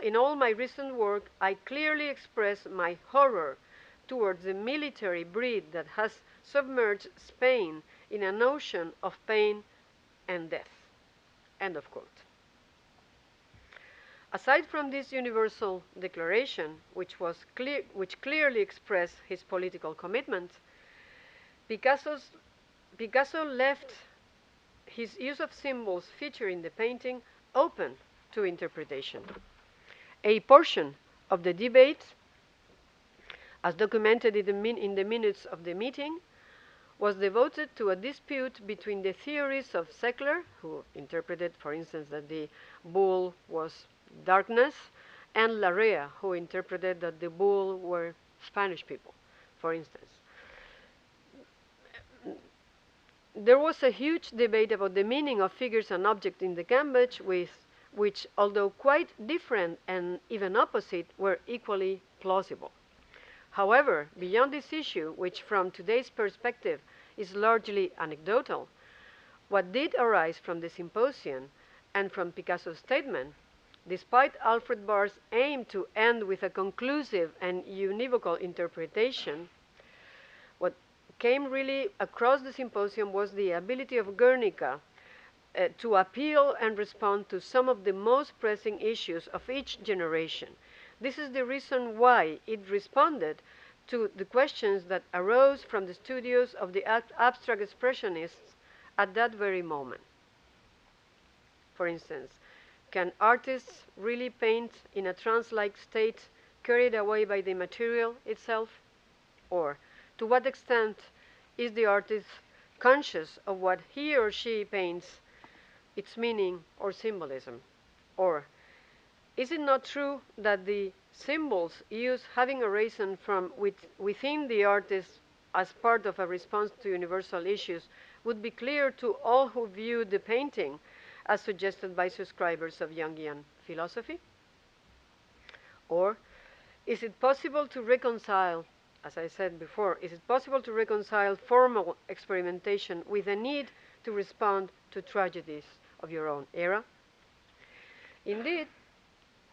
in all my recent work, I clearly express my horror towards the military breed that has submerged Spain in an ocean of pain and death." End of quote. Aside from this universal declaration, which clearly expressed his political commitment, Picasso left his use of symbols featured in the painting open to interpretation. A portion of the debate, as documented in the minutes of the meeting, was devoted to a dispute between the theories of Seckler, who interpreted, for instance, that the bull was darkness, and Larrea, who interpreted that the bull were Spanish people, for instance. There was a huge debate about the meaning of figures and objects in the canvas, which, although quite different and even opposite, were equally plausible. However, beyond this issue, which from today's perspective is largely anecdotal, what did arise from the symposium and from Picasso's statement, despite Alfred Barr's aim to end with a conclusive and univocal interpretation, what came really across the symposium was the ability of Guernica to appeal and respond to some of the most pressing issues of each generation. This is the reason why it responded to the questions that arose from the studios of the abstract expressionists at that very moment. For instance, can artists really paint in a trance-like state carried away by the material itself? Or to what extent is the artist conscious of what he or she paints, its meaning or symbolism? Or is it not true that the symbols used having arisen from within the artist as part of a response to universal issues would be clear to all who view the painting as suggested by subscribers of Jungian philosophy? Or is it possible to reconcile, as I said before, is it possible to reconcile formal experimentation with a need to respond to tragedies of your own era? Indeed,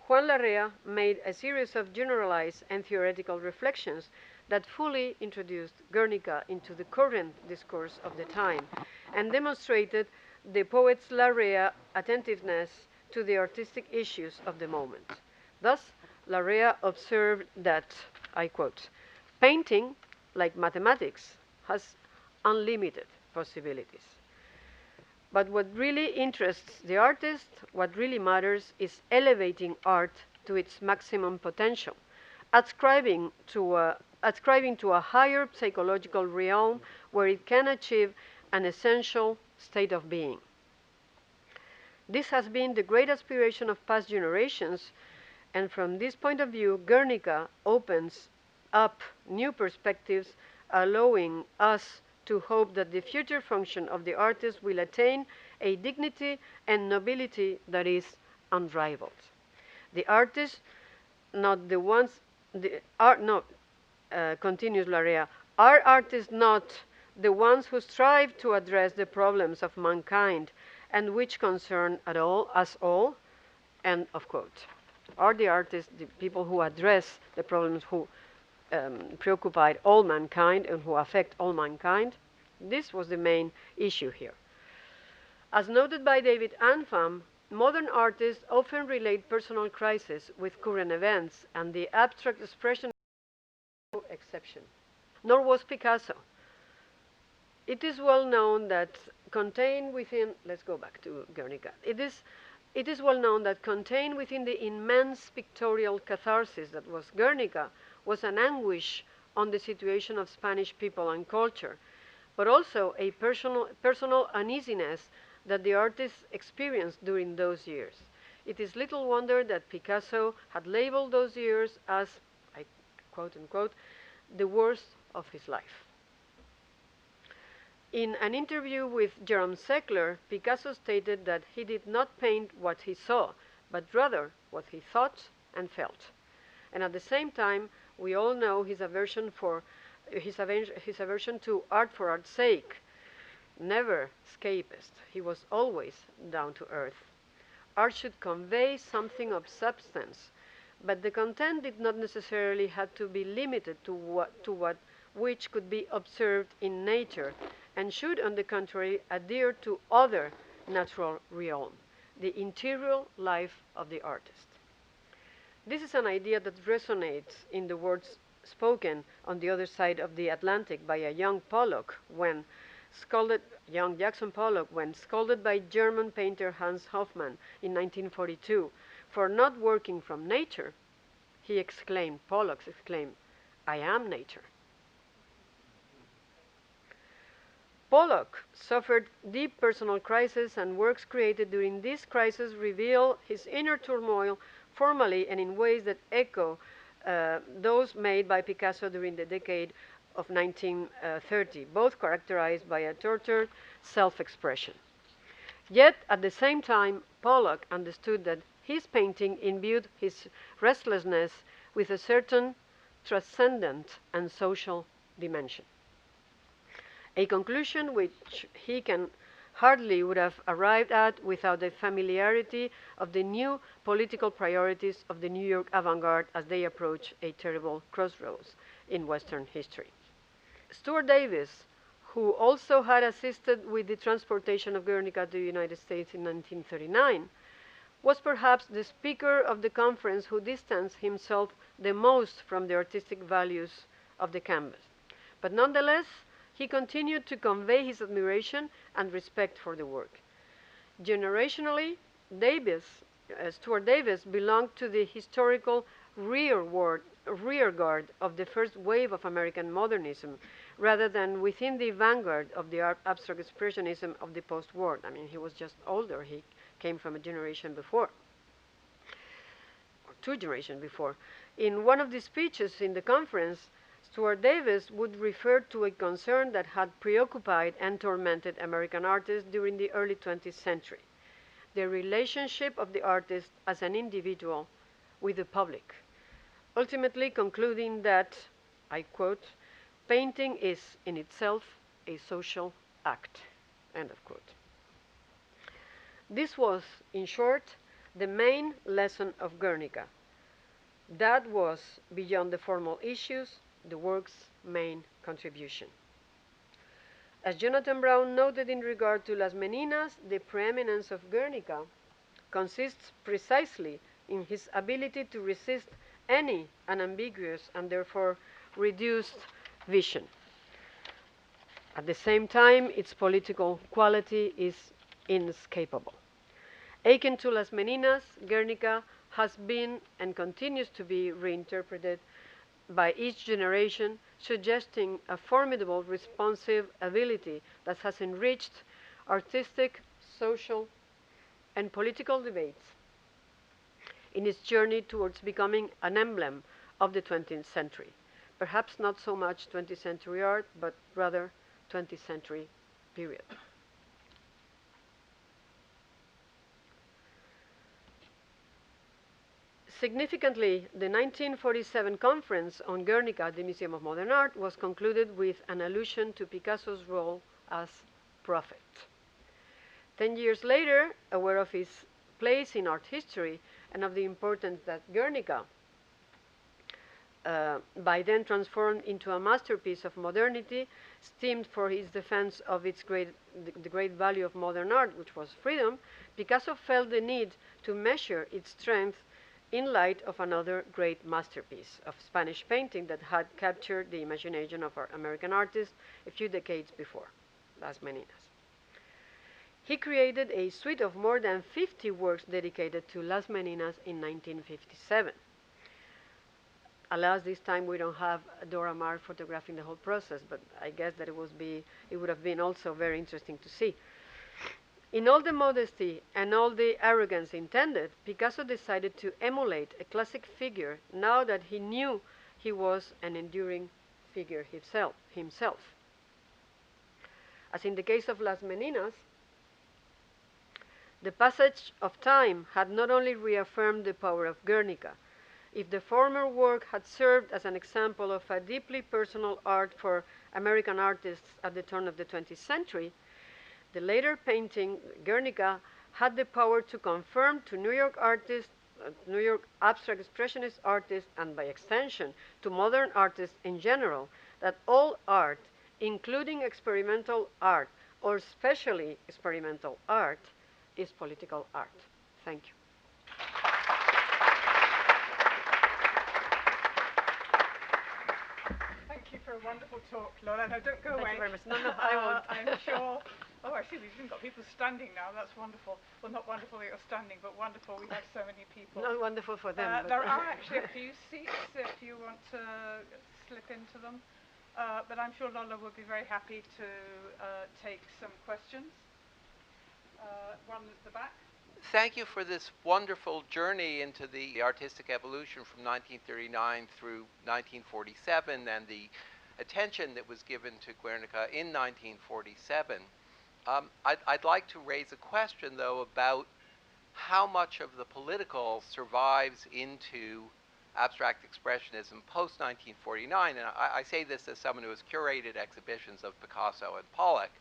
Juan Larrea made a series of generalized and theoretical reflections that fully introduced Guernica into the current discourse of the time and demonstrated the poet's Larrea attentiveness to the artistic issues of the moment. Thus, Larrea observed that, I quote, "Painting, like mathematics, has unlimited possibilities. But what really interests the artist, what really matters, is elevating art to its maximum potential, ascribing to a higher psychological realm where it can achieve an essential state of being. This has been the great aspiration of past generations, and from this point of view, Guernica opens up new perspectives, allowing us to hope that the future function of the artist will attain a dignity and nobility that is unrivaled. The artists, not the ones, continues Larrea, are artists not the ones who strive to address the problems of mankind and which concern us all, end of quote. are the artists, the people who address the problems who preoccupied all mankind and who affect all mankind. This was the main issue here. As noted by David Anfam, modern artists often relate personal crises with current events, and the abstract expression is no exception. Nor was Picasso. It is well known that contained within, let's go back to Guernica. It is well known that contained within the immense pictorial catharsis that was Guernica was an anguish on the situation of Spanish people and culture, but also a personal uneasiness that the artists experienced during those years. It is little wonder that Picasso had labeled those years as, I quote unquote, the worst of his life. In an interview with Jerome Seckler, Picasso stated that he did not paint what he saw, but rather what he thought and felt. And at the same time, we all know his aversion to art for art's sake. Never escapist. He was always down to earth. Art should convey something of substance, but the content did not necessarily have to be limited to what which could be observed in nature, and should, on the contrary, adhere to other natural realm, the interior life of the artist. This is an idea that resonates in the words spoken on the other side of the Atlantic by a young Jackson Pollock, when scolded by German painter Hans Hofmann in 1942 for not working from nature. Pollock exclaimed, "I am nature." Pollock suffered deep personal crises, and works created during this crisis reveal his inner turmoil formally and in ways that echo those made by Picasso during the decade of 1930, both characterized by a tortured self-expression. Yet, at the same time, Pollock understood that his painting imbued his restlessness with a certain transcendent and social dimension. A conclusion which he can hardly would have arrived at without the familiarity of the new political priorities of the New York avant-garde as they approach a terrible crossroads in Western history. Stuart Davis, who also had assisted with the transportation of Guernica to the United States in 1939, was perhaps the speaker of the conference who distanced himself the most from the artistic values of the canvas. But nonetheless, he continued to convey his admiration and respect for the work. Generationally, Stuart Davis belonged to the historical rearguard of the first wave of American modernism, rather than within the vanguard of the abstract expressionism of the post-war. I mean, he was just older. He came from a generation before, or 2 generations before. In one of the speeches in the conference, Stuart Davis would refer to a concern that had preoccupied and tormented American artists during the early 20th century: the relationship of the artist as an individual with the public, ultimately concluding that, I quote, "painting is in itself a social act," end of quote. This was, in short, the main lesson of Guernica. That was, beyond the formal issues, the work's main contribution. As Jonathan Brown noted in regard to Las Meninas, the preeminence of Guernica consists precisely in his ability to resist any unambiguous and therefore reduced vision. At the same time, its political quality is inescapable. Akin to Las Meninas, Guernica has been and continues to be reinterpreted by each generation, suggesting a formidable responsive ability that has enriched artistic, social, and political debates in its journey towards becoming an emblem of the 20th century. Perhaps not so much 20th century art, but rather 20th century period. Significantly, the 1947 conference on Guernica at the Museum of Modern Art was concluded with an allusion to Picasso's role as prophet. 10 years later, aware of his place in art history, and of the importance that Guernica, by then transformed into a masterpiece of modernity, esteemed for his defense of its the great value of modern art, which was freedom, Picasso felt the need to measure its strength in light of another great masterpiece of Spanish painting that had captured the imagination of our American artists a few decades before, Las Meninas. He created a suite of more than 50 works dedicated to Las Meninas in 1957. Alas, this time we don't have Dora Maar photographing the whole process, but I guess that it would have been also very interesting to see. In all the modesty and all the arrogance intended, Picasso decided to emulate a classic figure now that he knew he was an enduring figure himself. As in the case of Las Meninas, the passage of time had not only reaffirmed the power of Guernica. If the former work had served as an example of a deeply personal art for American artists at the turn of the 20th century, the later painting, Guernica, had the power to confirm to New York artists, New York abstract expressionist artists, and by extension to modern artists in general, that all art, including experimental art, or especially experimental art, is political art. Thank you. Thank you for a wonderful talk, Lola. No, don't go away. Thank you very much. No, I won't. I'm sure. Oh, I see. We've even got people standing now. That's wonderful. Well, not wonderful that you're standing, but wonderful we have so many people. Not wonderful for them. There are actually a few seats if you want to slip into them. But I'm sure Lola would be very happy to take some questions. One at the back. Thank you for this wonderful journey into the artistic evolution from 1939 through 1947 and the attention that was given to Guernica in 1947. I'd like to raise a question, though, about how much of the political survives into abstract expressionism post-1949. And I say this as someone who has curated exhibitions of Picasso and Pollock.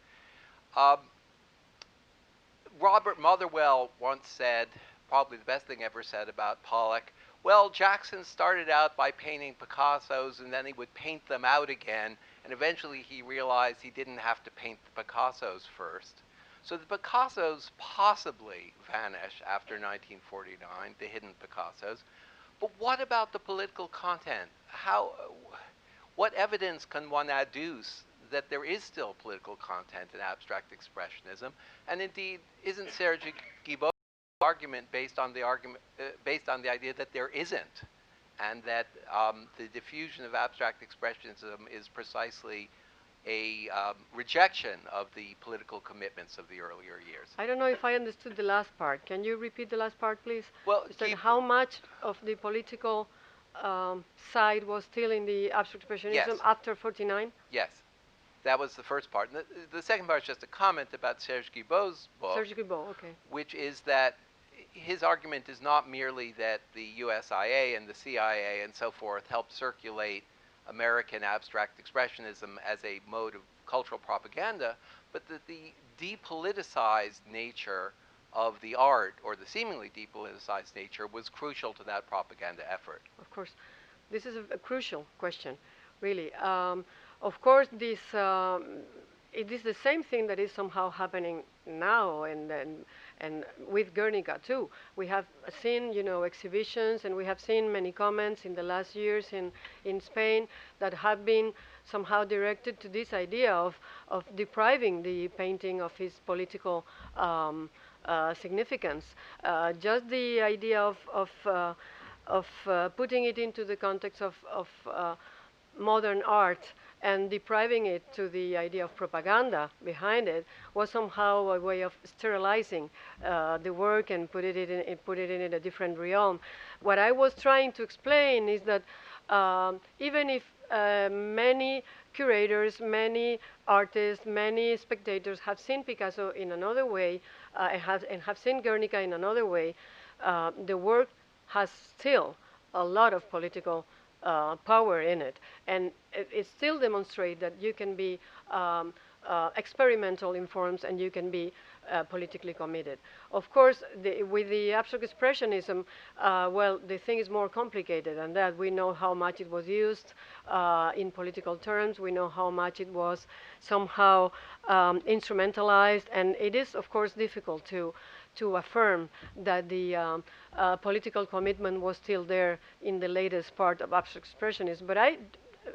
Robert Motherwell once said, probably the best thing ever said about Pollock, well, Jackson started out by painting Picassos and then he would paint them out again, and eventually he realized he didn't have to paint the Picassos first. So the Picassos possibly vanish after 1949, the hidden Picassos. But what about the political content? What evidence can one adduce that there is still political content in abstract expressionism? And indeed, isn't Serge Guilbault's argument based on the idea that there isn't, and that the diffusion of abstract expressionism is precisely a rejection of the political commitments of the earlier years? I don't know if I understood the last part. Can you repeat the last part, please? Well, how much of the political side was still in the abstract expressionism Yes. after 49? Yes. That was the first part. And the second part is just a comment about Serge Guilbault's book, Serge Guilbault, okay. which is that his argument is not merely that the USIA and the CIA and so forth helped circulate American abstract expressionism as a mode of cultural propaganda, but that the depoliticized nature of the art, or the seemingly depoliticized nature, was crucial to that propaganda effort. Of course. This is a crucial question, really. Of course, it is the same thing that is somehow happening now, and with Guernica too. We have seen, exhibitions, and we have seen many comments in the last years in Spain that have been somehow directed to this idea of depriving the painting of its political significance. Just the idea of putting it into the context of modern art and depriving it to the idea of propaganda behind it was somehow a way of sterilizing the work and put it in a different realm. What I was trying to explain is that even if many curators, many artists, many spectators have seen Picasso in another way and have seen Guernica in another way, the work has still a lot of political power in it, and it still demonstrates that you can be experimental in forms, and you can be politically committed. Of course, with the abstract expressionism, well, the thing is more complicated than that. We know how much it was used in political terms. We know how much it was somehow instrumentalized, and it is, of course, difficult to affirm that the political commitment was still there in the latest part of abstract expressionism. But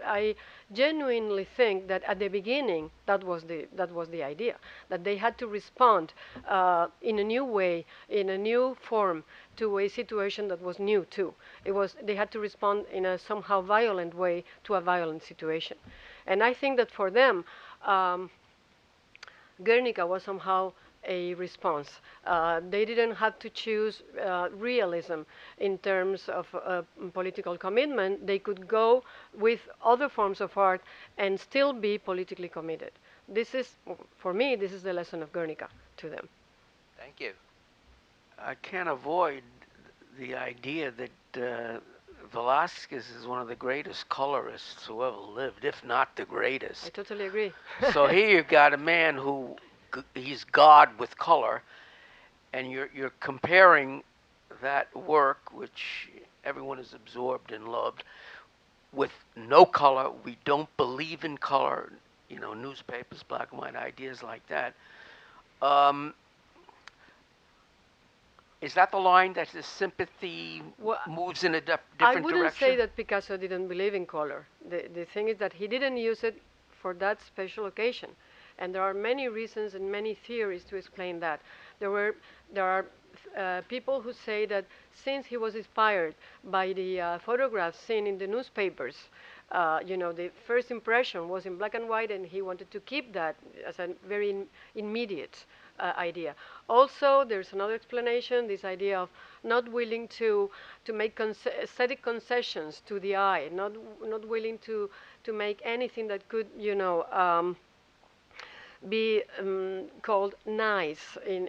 I genuinely think that at the beginning that was the idea, that they had to respond in a new way, in a new form, to a situation that was new too. They had to respond in a somehow violent way to a violent situation, and I think that for them, Guernica was somehow a response. They didn't have to choose realism in terms of political commitment. They could go with other forms of art and still be politically committed. This is, for me, this is the lesson of Guernica to them. Thank you. I can't avoid the idea that Velzquez is one of the greatest colorists who ever lived, if not the greatest. I totally agree. So here you've got a man who he's God with color, and you're comparing that work, which everyone is absorbed and loved, with no color. We don't believe in color, you know, newspapers, black and white, ideas like that. Is that the line that his sympathy moves in a different direction? I wouldn't say that Picasso didn't believe in color. The thing is that he didn't use it for that special occasion. And there are many reasons and many theories to explain that. There are people who say that since he was inspired by the photographs seen in the newspapers, you know, the first impression was in black and white, and he wanted to keep that as a very immediate idea. Also, there's another explanation, this idea of not willing to make aesthetic concessions to the eye, not willing to make anything that could, you know, be called nice in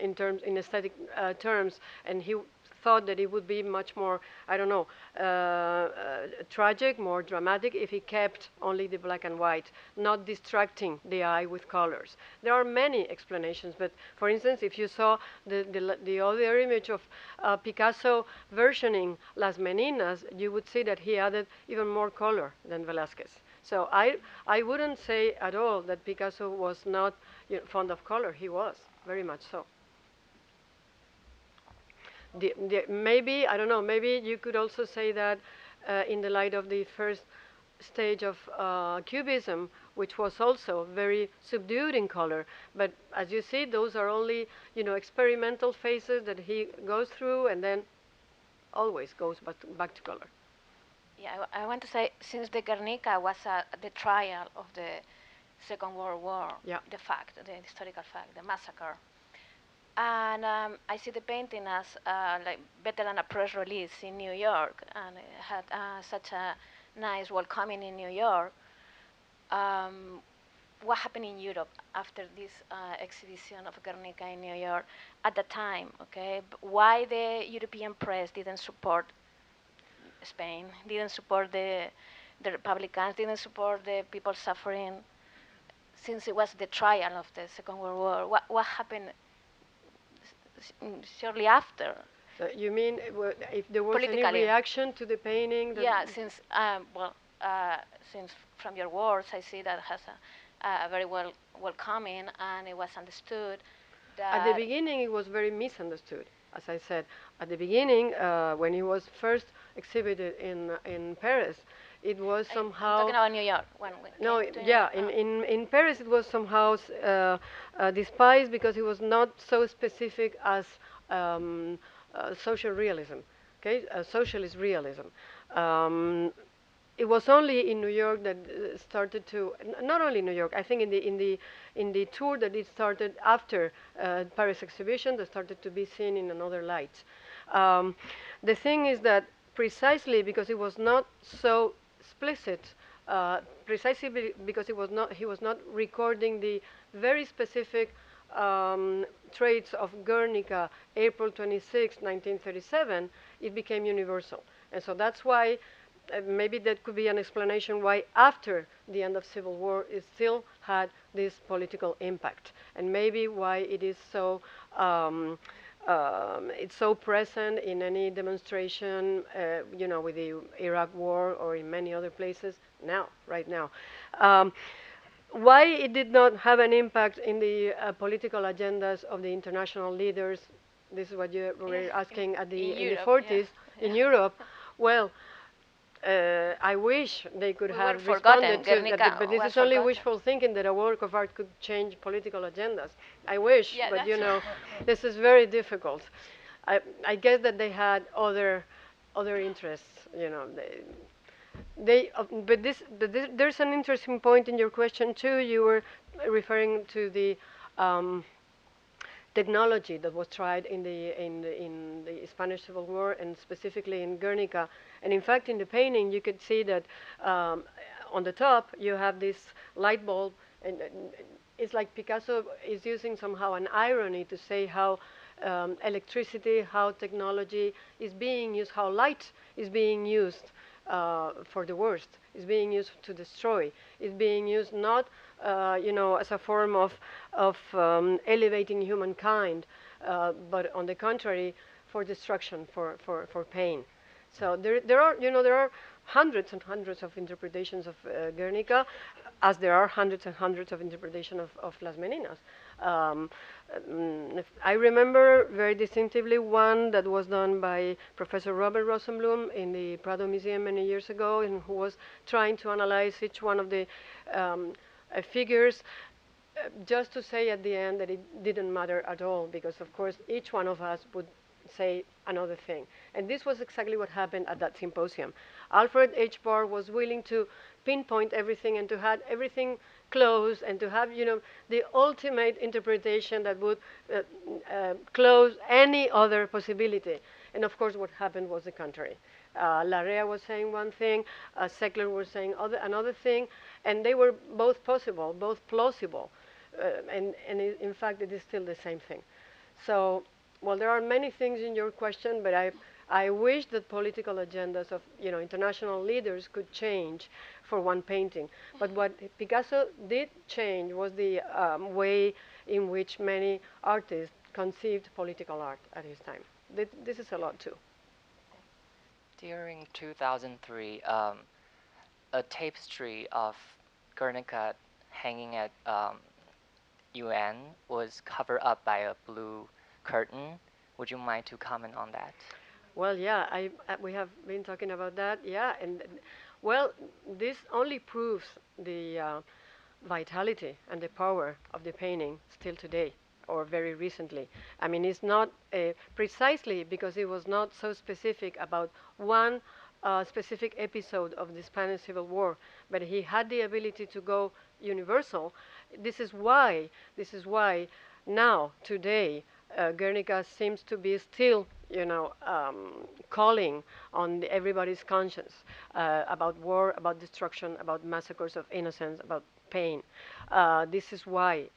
aesthetic terms, and he thought that it would be much more, I don't know, tragic, more dramatic if he kept only the black and white, not distracting the eye with colors. There are many explanations, but for instance, if you saw the other image of Picasso versioning Las Meninas, you would see that he added even more color than Velzquez. So I wouldn't say at all that Picasso was not, you know, fond of color. He was, very much so. Maybe, I don't know, maybe you could also say that in the light of the first stage of Cubism, which was also very subdued in color. But as you see, those are only, you know, experimental phases that he goes through and then always goes back to color. Yeah, I want to say, since the Guernica was the trial of the Second World War, yeah, the historical fact, the massacre, and I see the painting as like better than a press release in New York, and it had such a nice welcoming in New York. What happened in Europe after this exhibition of Guernica in New York at the time? Okay, why the European press didn't support Spain, didn't support the Republicans, didn't support the people suffering, since it was the trial of the Second World War? What happened shortly after? So you mean if there was any reaction to the painting? Yeah, since since from your words I see that has a very welcoming, and it was understood that at the beginning it was very misunderstood. As I said, at the beginning, when it was first exhibited in Paris, it was somehow... I'm talking about New York. No, yeah, in Paris it was somehow despised because it was not so specific as social realism, okay, socialist realism. It was only in New York that started to, not only in New York, I think in the tour that it started after Paris Exhibition, that started to be seen in another light. The thing is that precisely because it was not so explicit, precisely because he was not recording the very specific traits of Guernica, April 26, 1937, it became universal. And so that's why maybe that could be an explanation why after the end of Civil War it still had this political impact, and maybe why it is so it's so present in any demonstration, with the Iraq War or in many other places now, right now. Why it did not have an impact in the political agendas of the international leaders? This is what you were asking in the 40s in Europe. Well, I wish they could have responded to that, but this is only wishful thinking that a work of art could change political agendas. I wish, but this is very difficult. I guess that they had other interests, there's an interesting point in your question too. You were referring to the technology that was tried in the Spanish Civil War, and specifically in Guernica. And in fact, in the painting, you could see that on the top you have this light bulb, and it's like Picasso is using somehow an irony to say how electricity, how technology is being used, how light is being used for the worst, is being used to destroy, is being used not as a form of elevating humankind, but on the contrary, for destruction, for pain. So there are hundreds and hundreds of interpretations of Guernica, as there are hundreds and hundreds of interpretations of Las Meninas. I remember very distinctively one that was done by Professor Robert Rosenblum in the Prado Museum many years ago, and who was trying to analyze each one of the figures, just to say at the end that it didn't matter at all, because of course each one of us would say another thing. And this was exactly what happened at that symposium. Alfred H. Barr was willing to pinpoint everything and to have everything close, and to have the ultimate interpretation that would close any other possibility. And of course what happened was the contrary. Larrea was saying one thing, Seckler was saying another thing, and they were both possible, both plausible, and in fact it is still the same thing. So, well, there are many things in your question, but I wish that political agendas of international leaders could change for one painting. But what Picasso did change was the way in which many artists conceived political art at his time. This is a lot too. During 2003, a tapestry of Guernica hanging at UN was covered up by a blue curtain. Would you mind to comment on that? Well, yeah, we have been talking about that, yeah, and well, this only proves the vitality and the power of the painting still today, or very recently. I mean, it's not precisely because it was not so specific about one specific episode of the Spanish Civil War, but he had the ability to go universal. This is why now, today, Guernica seems to be still, calling on everybody's conscience about war, about destruction, about massacres of innocents, about pain. This is why,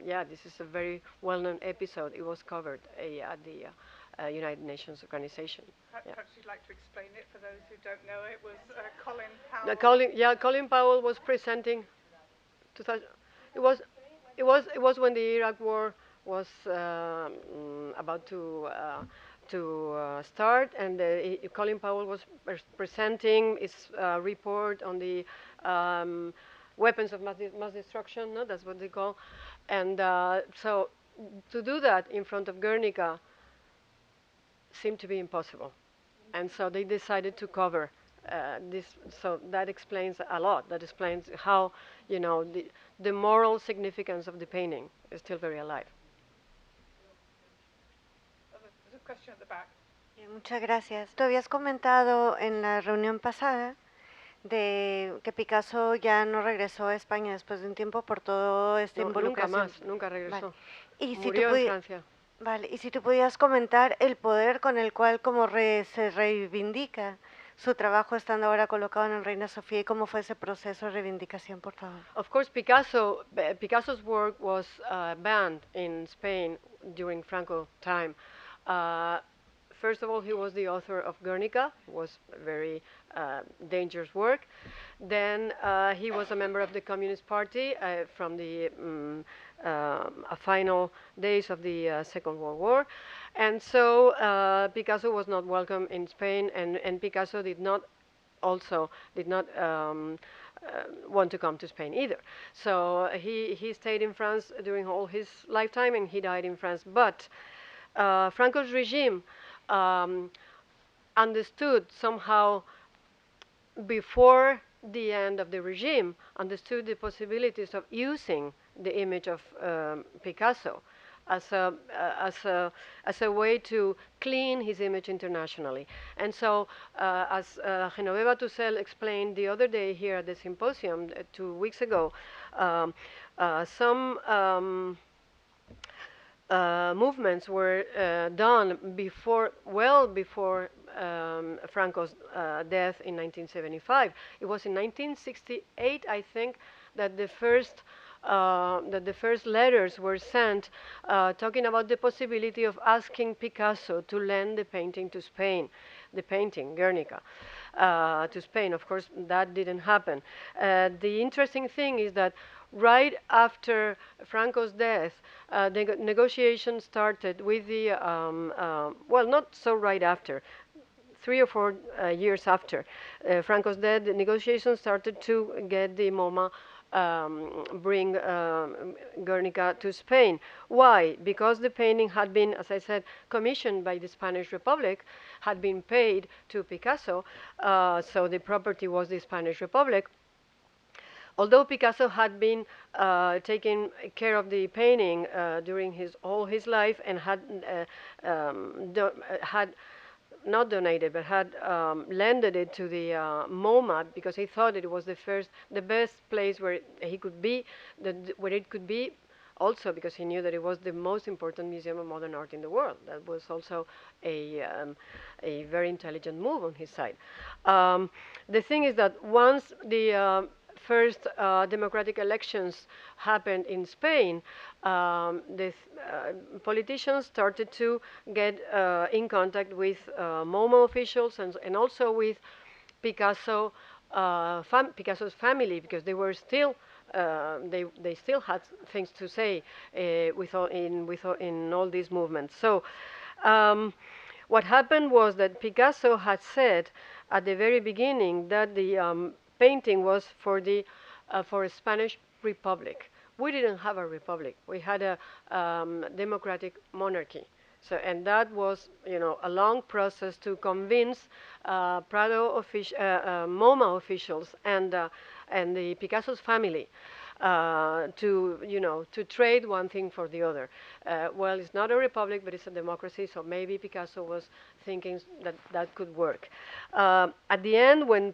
this is a very well-known episode. It was covered at the United Nations Organization. Perhaps you'd like to explain it for those who don't know. It was Colin Powell. Colin Powell was presenting. It was when the Iraq War was about to start, and Colin Powell was presenting his report on the weapons of mass destruction. No, that's what they call. And so to do that in front of Guernica seemed to be impossible, and so they decided to cover this. So that explains a lot. That explains how the moral significance of the painting is still very alive. There's a question at the back. Muchas gracias. Tú habías comentado en la reunión pasada de que Picasso ya no regresó a España después de un tiempo por todo este involucración. Nunca regresó. Vale. Y Murió en Francia. Vale, y si tú pudieras comentar el poder con el cual se reivindica su trabajo estando ahora colocado en el Reina Sofía, y cómo fue ese proceso de reivindicación, por favor. Of course, Picasso's work was banned in Spain during Franco time. First of all, he was the author of Guernica, was a very dangerous work. Then he was a member of the Communist Party from the final days of the Second World War. And so Picasso was not welcome in Spain, and Picasso did not want to come to Spain either. So he stayed in France during all his lifetime, and he died in France. But Franco's regime understood somehow, before the end of the regime, understood the possibilities of using the image of Picasso as a way to clean his image internationally. And so, as Genoveva Tussell explained the other day here at the symposium 2 weeks ago, some movements were done well before Franco's death in 1975. It was in 1968, I think, that the first letters were sent talking about the possibility of asking Picasso to lend the painting to Spain, the painting Guernica, to Spain. Of course, that didn't happen. The interesting thing is that right after Franco's death, the negotiations started with the, well, not so right after, 3 or 4 years after Franco's death, the negotiations started to get the MoMA bring Guernica to Spain. Why? Because the painting had been, as I said, commissioned by the Spanish Republic, had been paid to Picasso, so the property was the Spanish Republic. Although Picasso had been taking care of the painting during all his life, and had not donated, but had lended it to the MoMA, because he thought it was the best place where he could be, where it could be, also because he knew that it was the most important museum of modern art in the world. That was also a very intelligent move on his side. The thing is that once the first democratic elections happened in Spain, the politicians started to get in contact with MoMA officials and also with Picasso's family, because they were still they still had things to say in all these movements. So what happened was that Picasso had said at the very beginning that the painting was for a Spanish republic. We didn't have a republic. We had a democratic monarchy. So, and that was, a long process to convince MoMA officials and the Picasso's family to trade one thing for the other. Well, it's not a republic, but it's a democracy, so maybe Picasso was thinking that could work. At the end, when the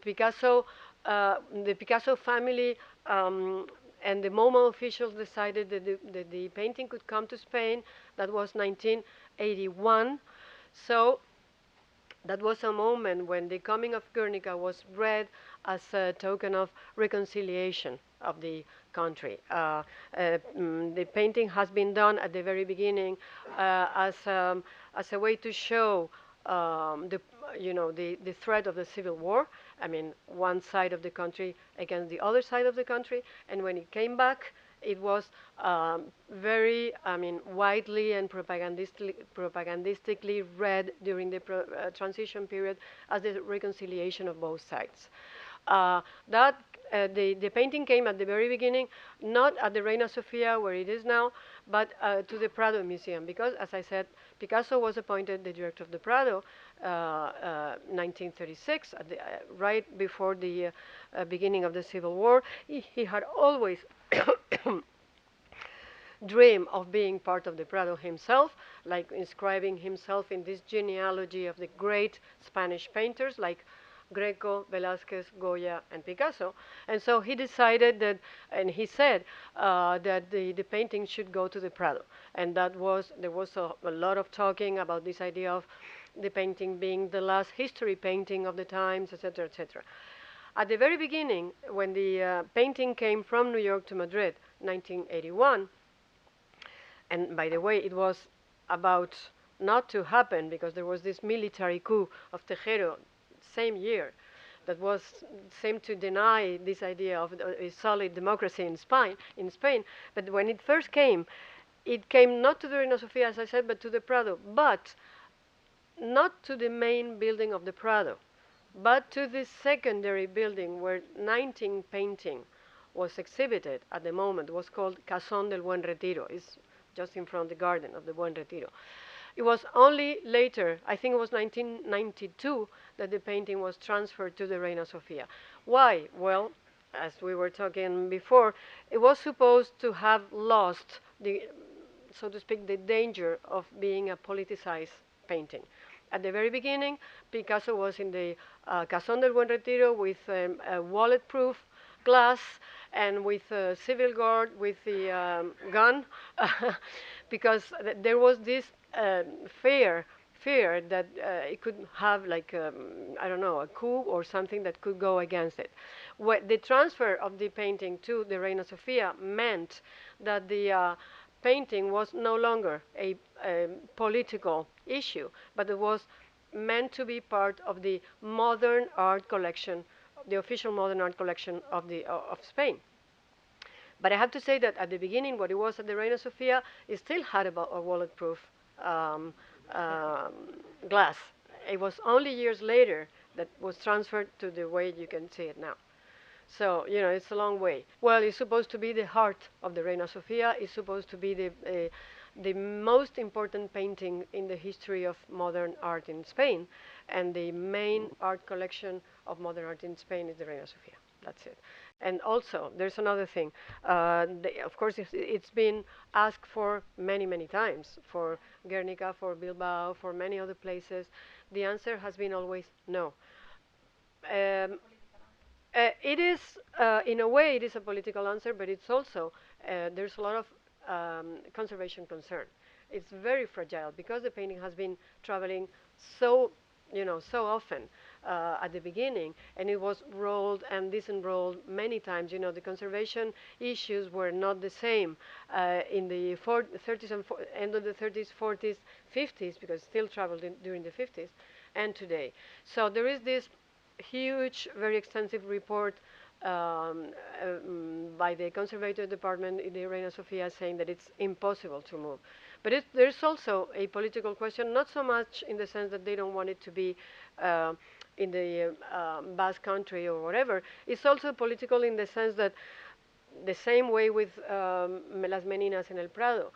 Picasso family and the MoMA officials decided that the painting could come to Spain, that was 1981. So that was a moment when the coming of Guernica was read as a token of reconciliation of the country. The painting has been done at the very beginning as a way to show the threat of the civil war. I mean, one side of the country against the other side of the country. And when it came back, it was very, widely and propagandistically read during the transition period as the reconciliation of both sides. The painting came at the very beginning, not at the Reina Sofia where it is now, but to the Prado Museum, because, as I said, Picasso was appointed the director of the Prado 1936, right before the beginning of the Civil War. He had always dream of being part of the Prado himself, like inscribing himself in this genealogy of the great Spanish painters like Greco, Velzquez, Goya, and Picasso. And so he decided that, and he said that the painting should go to the Prado. And there was a lot of talking about this idea of the painting being the last history painting of the times, etc., etc. At the very beginning, when the painting came from New York to Madrid, 1981, and by the way, it was about not to happen because there was this military coup of Tejero same year that seemed to deny this idea of a solid democracy in Spain. But when it first came, it came not to the Reina Sofia, as I said, but to the Prado, but not to the main building of the Prado, but to this secondary building where 19 painting was exhibited at the moment. It was called Casón del Buen Retiro. It's just in front of the garden of the Buen Retiro. It was only later, I think it was 1992, that the painting was transferred to the Reina Sofia. Why? Well, as we were talking before, it was supposed to have lost the, so to speak, the danger of being a politicized painting. At the very beginning, Picasso was in the Casón del Buen Retiro with a wallet-proof glass and with a civil guard with the gun, because there was this fear that it could have like I don't know, a coup or something that could go against it. The transfer of the painting to the Reina Sofia meant that the painting was no longer a political issue, but it was meant to be part of the modern art collection, the official modern art collection of Spain. But I have to say that at the beginning, what it was at the Reina Sofia, it still had about a wallet-proof glass. It was only years later that was transferred to the way you can see it now. So, you know, it's a long way. Well, it's supposed to be the heart of the Reina Sofia. It's supposed to be the most important painting in the history of modern art in Spain. And the main art collection of modern art in Spain is the Reina Sofia. That's it. And also, there's another thing. Of course, it's been asked for many, many times, for Guernica, for Bilbao, for many other places. The answer has been always no. It is, in a way, it is a political answer, but it's also, there's a lot of conservation concern. It's very fragile because the painting has been traveling so, so often at the beginning, and it was rolled and disenrolled many times. You know, the conservation issues were not the same in the 30s and end of the 30s, 40s, 50s, because it still traveled during the 50s, and today. So there is this huge, very extensive report by the conservatory department in the Reina Sofia saying that it's impossible to move. But there's also a political question, not so much in the sense that they don't want it to be in the Basque Country or whatever. It's also political in the sense that the same way with Las Meninas in El Prado,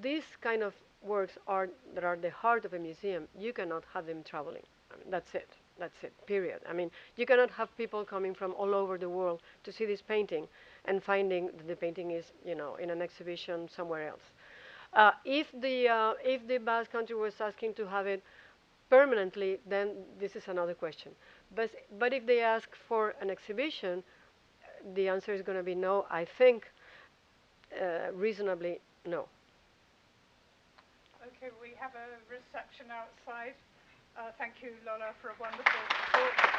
these kind of works that are the heart of a museum, you cannot have them traveling. I mean, that's it. That's it, period. I mean, you cannot have people coming from all over the world to see this painting and finding that the painting is, in an exhibition somewhere else. If the Basque Country was asking to have it permanently, then this is another question. But if they ask for an exhibition, the answer is going to be no. I think reasonably no. Okay, we have a reception outside. Thank you, Lola, for a wonderful talk.